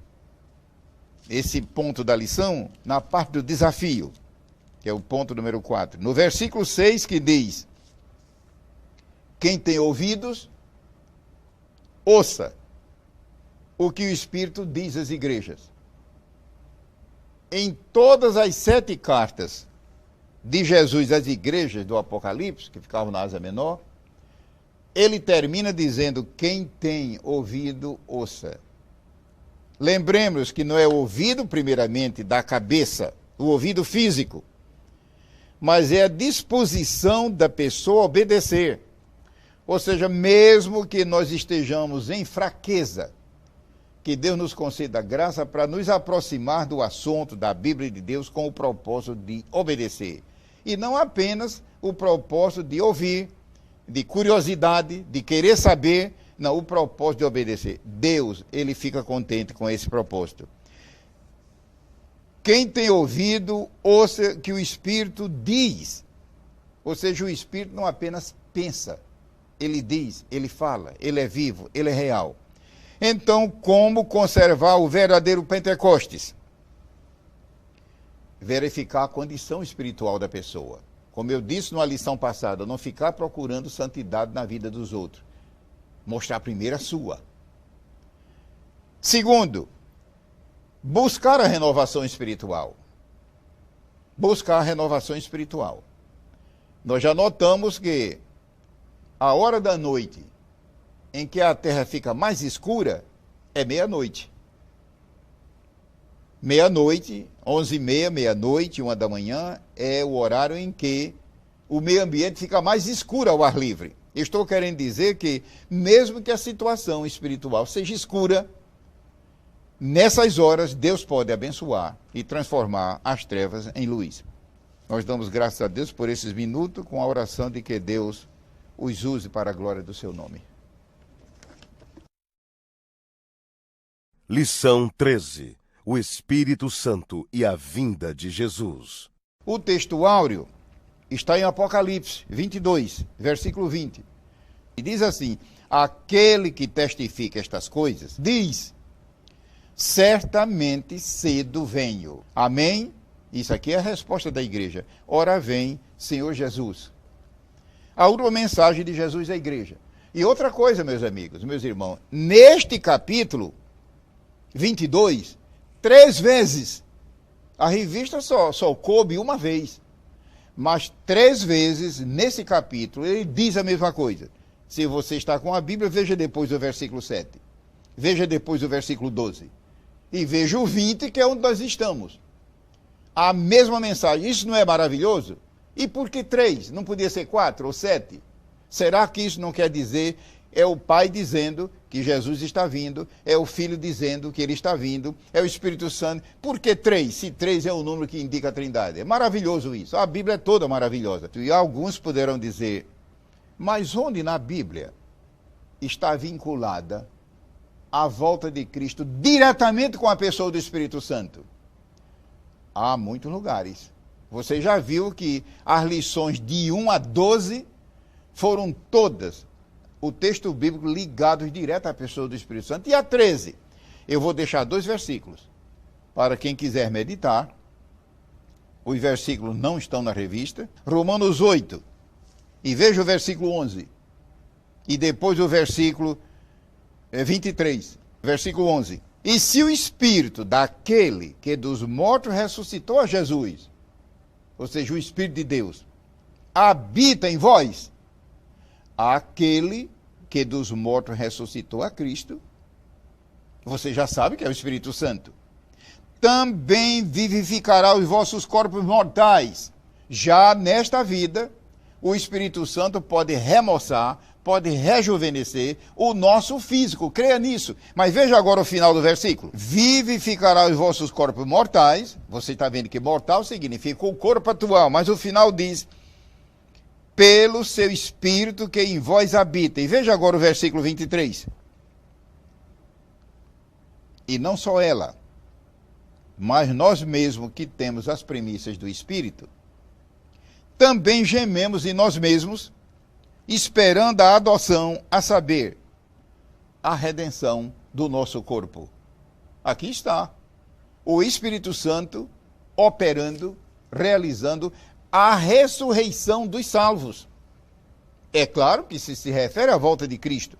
esse ponto da lição na parte do desafio, que é o ponto número 4. No versículo 6 que diz, quem tem ouvidos, ouça o que o Espírito diz às igrejas. Em todas as 7 cartas de Jesus às igrejas do Apocalipse, que ficavam na Ásia Menor, ele termina dizendo, quem tem ouvido, ouça. Lembremos que não é o ouvido, primeiramente, da cabeça, o ouvido físico, mas é a disposição da pessoa a obedecer. Ou seja, mesmo que nós estejamos em fraqueza, que Deus nos conceda graça para nos aproximar do assunto da Bíblia de Deus com o propósito de obedecer. E não apenas o propósito de ouvir, de curiosidade, de querer saber, não, o propósito de obedecer. Deus, ele fica contente com esse propósito. Quem tem ouvido, ouça que o Espírito diz. Ou seja, o Espírito não apenas pensa, ele diz, ele fala, ele é vivo, ele é real. Então, como conservar o verdadeiro Pentecostes? Verificar a condição espiritual da pessoa. Como eu disse numa lição passada, não ficar procurando santidade na vida dos outros. Mostrar primeiro a sua. Segundo, buscar a renovação espiritual. Buscar a renovação espiritual. Nós já notamos que a hora da noite em que a terra fica mais escura é meia-noite. Meia-noite, 11h30, meia-noite, 1 da manhã, é o horário em que o meio ambiente fica mais escuro ao ar livre. Estou querendo dizer que, mesmo que a situação espiritual seja escura, nessas horas Deus pode abençoar e transformar as trevas em luz. Nós damos graças a Deus por esses minutos, com a oração de que Deus os use para a glória do seu nome.
Lição 13. O Espírito Santo e a vinda de Jesus.
O texto áureo está em Apocalipse 22, versículo 20. E diz assim, aquele que testifica estas coisas, diz, certamente cedo venho. Amém? Isso aqui é a resposta da igreja. Ora vem, Senhor Jesus. A última mensagem de Jesus à igreja. E outra coisa, meus amigos, meus irmãos, neste capítulo 22, 3 vezes, a revista só coube uma vez, mas 3 vezes nesse capítulo ele diz a mesma coisa. Se você está com a Bíblia, veja depois o versículo 7, veja depois o versículo 12, e veja o 20, que é onde nós estamos. A mesma mensagem, isso não é maravilhoso? E por que 3? Não podia ser 4 ou 7? Será que isso não quer dizer É o Pai dizendo que Jesus está vindo, é o Filho dizendo que ele está vindo, é o Espírito Santo. Por que 3? Se 3 é o número que indica a Trindade. É maravilhoso isso. A Bíblia é toda maravilhosa. E alguns poderão dizer, mas onde na Bíblia está vinculada a volta de Cristo diretamente com a pessoa do Espírito Santo? Há muitos lugares. Você já viu que as lições de 1 a 12 foram todas o texto bíblico ligados direto à pessoa do Espírito Santo. E a 13, eu vou deixar 2 versículos para quem quiser meditar. Os versículos não estão na revista. Romanos 8, e veja o versículo 11. E depois o versículo 23, versículo 11. E se o Espírito daquele que dos mortos ressuscitou a Jesus, ou seja, o Espírito de Deus, habita em vós, aquele que dos mortos ressuscitou a Cristo, você já sabe que é o Espírito Santo, também vivificará os vossos corpos mortais. Já nesta vida, o Espírito Santo pode remoçar, pode rejuvenescer o nosso físico, creia nisso. Mas veja agora o final do versículo. Vivificará os vossos corpos mortais. Você está vendo que mortal significa o corpo atual, mas o final diz, pelo seu Espírito que em vós habita. E veja agora o versículo 23. E não só ela, mas nós mesmos que temos as premissas do Espírito, também gememos em nós mesmos, esperando a adoção, a saber, a redenção do nosso corpo. Aqui está o Espírito Santo operando, realizando a ressurreição dos salvos. É claro que se refere à volta de Cristo.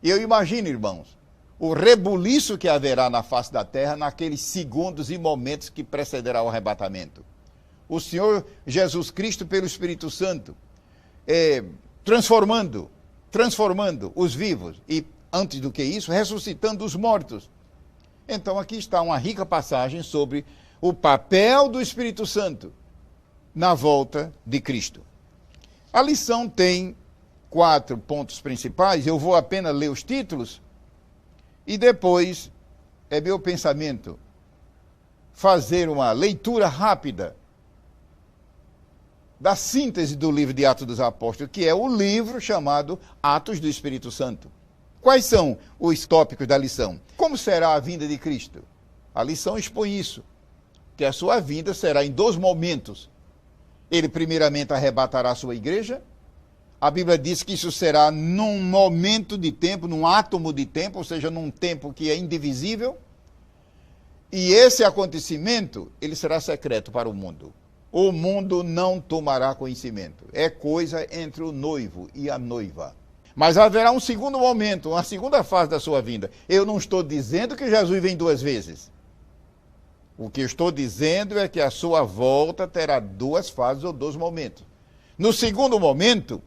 E eu imagino, irmãos, o rebuliço que haverá na face da terra naqueles segundos e momentos que precederá o arrebatamento. O Senhor Jesus Cristo, pelo Espírito Santo, transformando os vivos e, antes do que isso, ressuscitando os mortos. Então aqui está uma rica passagem sobre o papel do Espírito Santo na volta de Cristo. A lição tem 4 pontos principais, eu vou apenas ler os títulos e depois é meu pensamento fazer uma leitura rápida da síntese do livro de Atos dos Apóstolos, que é o livro chamado Atos do Espírito Santo. Quais são os tópicos da lição? Como será a vinda de Cristo? A lição expõe isso, que a sua vinda será em 2 momentos. Ele primeiramente arrebatará a sua igreja. A Bíblia diz que isso será num momento de tempo, num átomo de tempo, ou seja, num tempo que é indivisível. E esse acontecimento, ele será secreto para o mundo. O mundo não tomará conhecimento. É coisa entre o noivo e a noiva. Mas haverá um segundo momento, uma segunda fase da sua vinda. Eu não estou dizendo que Jesus vem 2 vezes. O que eu estou dizendo é que a sua volta terá 2 fases ou 2 momentos. No segundo momento,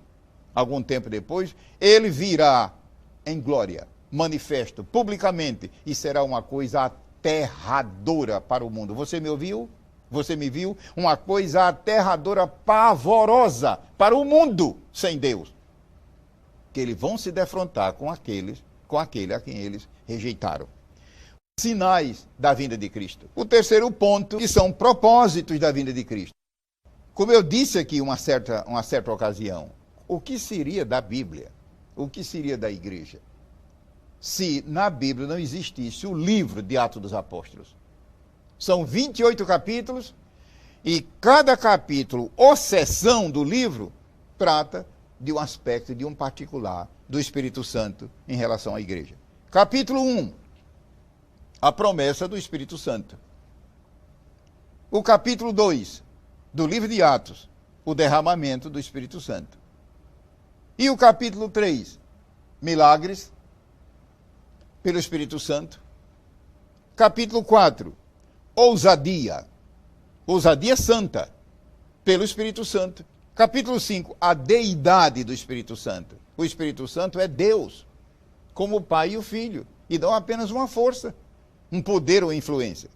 algum tempo depois, ele virá em glória, manifesto, publicamente, e será uma coisa aterradora para o mundo. Você me ouviu? Você me viu? Uma coisa aterradora, pavorosa para o mundo sem Deus. Que eles vão se defrontar com aquele a quem eles rejeitaram. Sinais da vinda de Cristo. O terceiro ponto, que são propósitos da vinda de Cristo. Como eu disse aqui uma certa ocasião, o que seria da Bíblia? O que seria da igreja? Se na Bíblia não existisse o livro de Atos dos Apóstolos. São 28 capítulos e cada capítulo ou seção do livro trata de um aspecto, de um particular do Espírito Santo em relação à igreja. Capítulo 1, a promessa do Espírito Santo. O capítulo 2 do livro de Atos, o derramamento do Espírito Santo. E o capítulo 3, milagres pelo Espírito Santo. Capítulo 4, ousadia santa pelo Espírito Santo. Capítulo 5, a deidade do Espírito Santo. O Espírito Santo é Deus, como o Pai e o Filho, e não apenas uma força, um poder ou influência.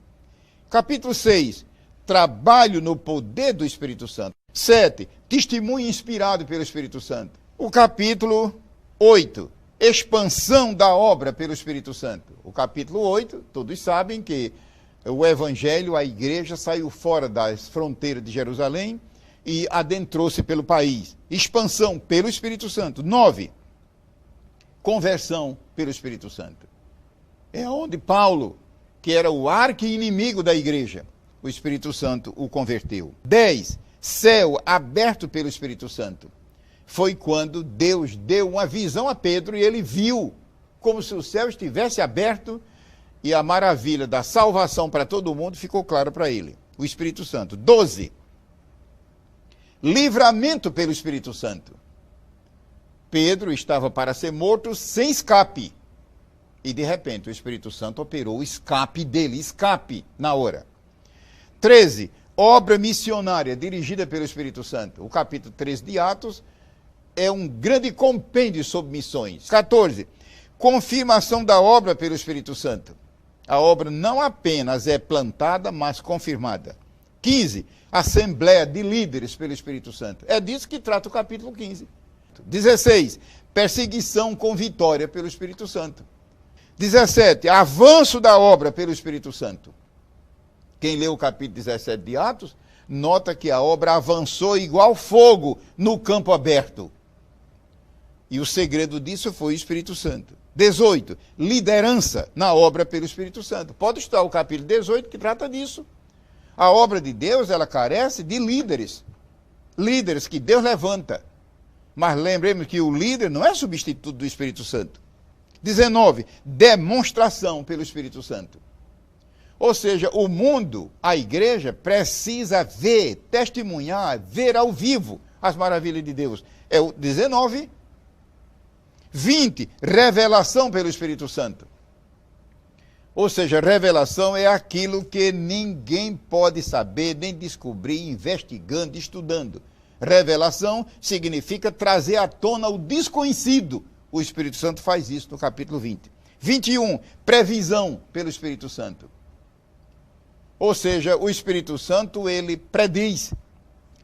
Capítulo 6, trabalho no poder do Espírito Santo. 7, testemunho inspirado pelo Espírito Santo. O capítulo 8, expansão da obra pelo Espírito Santo. O capítulo 8, todos sabem que o evangelho, a igreja, saiu fora das fronteiras de Jerusalém e adentrou-se pelo país. Expansão pelo Espírito Santo. 9, conversão pelo Espírito Santo. É onde Paulo, que era o arqui-inimigo da igreja, o Espírito Santo o converteu. 10, céu aberto pelo Espírito Santo. Foi quando Deus deu uma visão a Pedro e ele viu como se o céu estivesse aberto e a maravilha da salvação para todo mundo ficou clara para ele. O Espírito Santo. 12, livramento pelo Espírito Santo. Pedro estava para ser morto sem escape. E de repente o Espírito Santo operou o escape dele, escape na hora. 13, obra missionária dirigida pelo Espírito Santo. O capítulo 13 de Atos é um grande compêndio sobre missões. 14, confirmação da obra pelo Espírito Santo. A obra não apenas é plantada, mas confirmada. 15, assembleia de líderes pelo Espírito Santo. É disso que trata o capítulo 15. 16, perseguição com vitória pelo Espírito Santo. 17, avanço da obra pelo Espírito Santo. Quem lê o capítulo 17 de Atos, nota que a obra avançou igual fogo no campo aberto. E o segredo disso foi o Espírito Santo. 18, liderança na obra pelo Espírito Santo. Pode estudar o capítulo 18 que trata disso. A obra de Deus, ela carece de líderes. Líderes que Deus levanta. Mas lembremos que o líder não é substituto do Espírito Santo. 19, demonstração pelo Espírito Santo. Ou seja, o mundo, a igreja, precisa ver, testemunhar, ver ao vivo as maravilhas de Deus. É o 19. 20, revelação pelo Espírito Santo. Ou seja, revelação é aquilo que ninguém pode saber, nem descobrir, investigando, estudando. Revelação significa trazer à tona o desconhecido. O Espírito Santo faz isso no capítulo 20. 21, previsão pelo Espírito Santo. Ou seja, o Espírito Santo, ele prediz.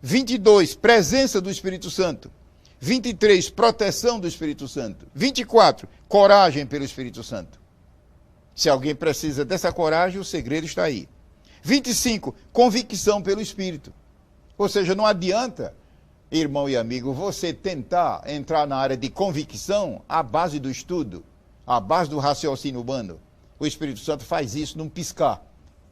22, presença do Espírito Santo. 23, proteção do Espírito Santo. 24, coragem pelo Espírito Santo. Se alguém precisa dessa coragem, o segredo está aí. 25, convicção pelo Espírito. Ou seja, não adianta, irmão e amigo, você tentar entrar na área de convicção à base do estudo, à base do raciocínio humano. O Espírito Santo faz isso num piscar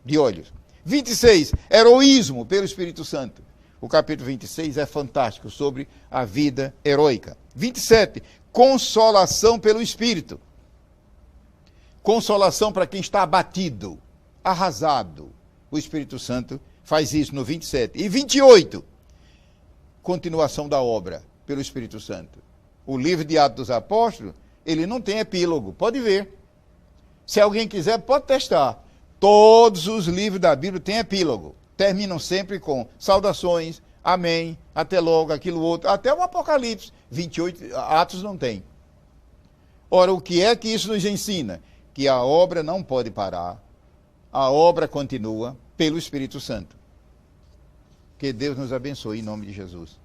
de olhos. 26, heroísmo pelo Espírito Santo. O capítulo 26 é fantástico sobre a vida heróica. 27, consolação pelo Espírito. Consolação para quem está abatido, arrasado. O Espírito Santo faz isso no 27. E 28, continuação da obra pelo Espírito Santo. O livro de Atos dos Apóstolos, ele não tem epílogo, pode ver. Se alguém quiser, pode testar. Todos os livros da Bíblia têm epílogo. Terminam sempre com saudações, amém, até logo, aquilo outro, até o Apocalipse. 28, Atos não tem. Ora, o que é que isso nos ensina? Que a obra não pode parar, a obra continua pelo Espírito Santo. Que Deus nos abençoe em nome de Jesus.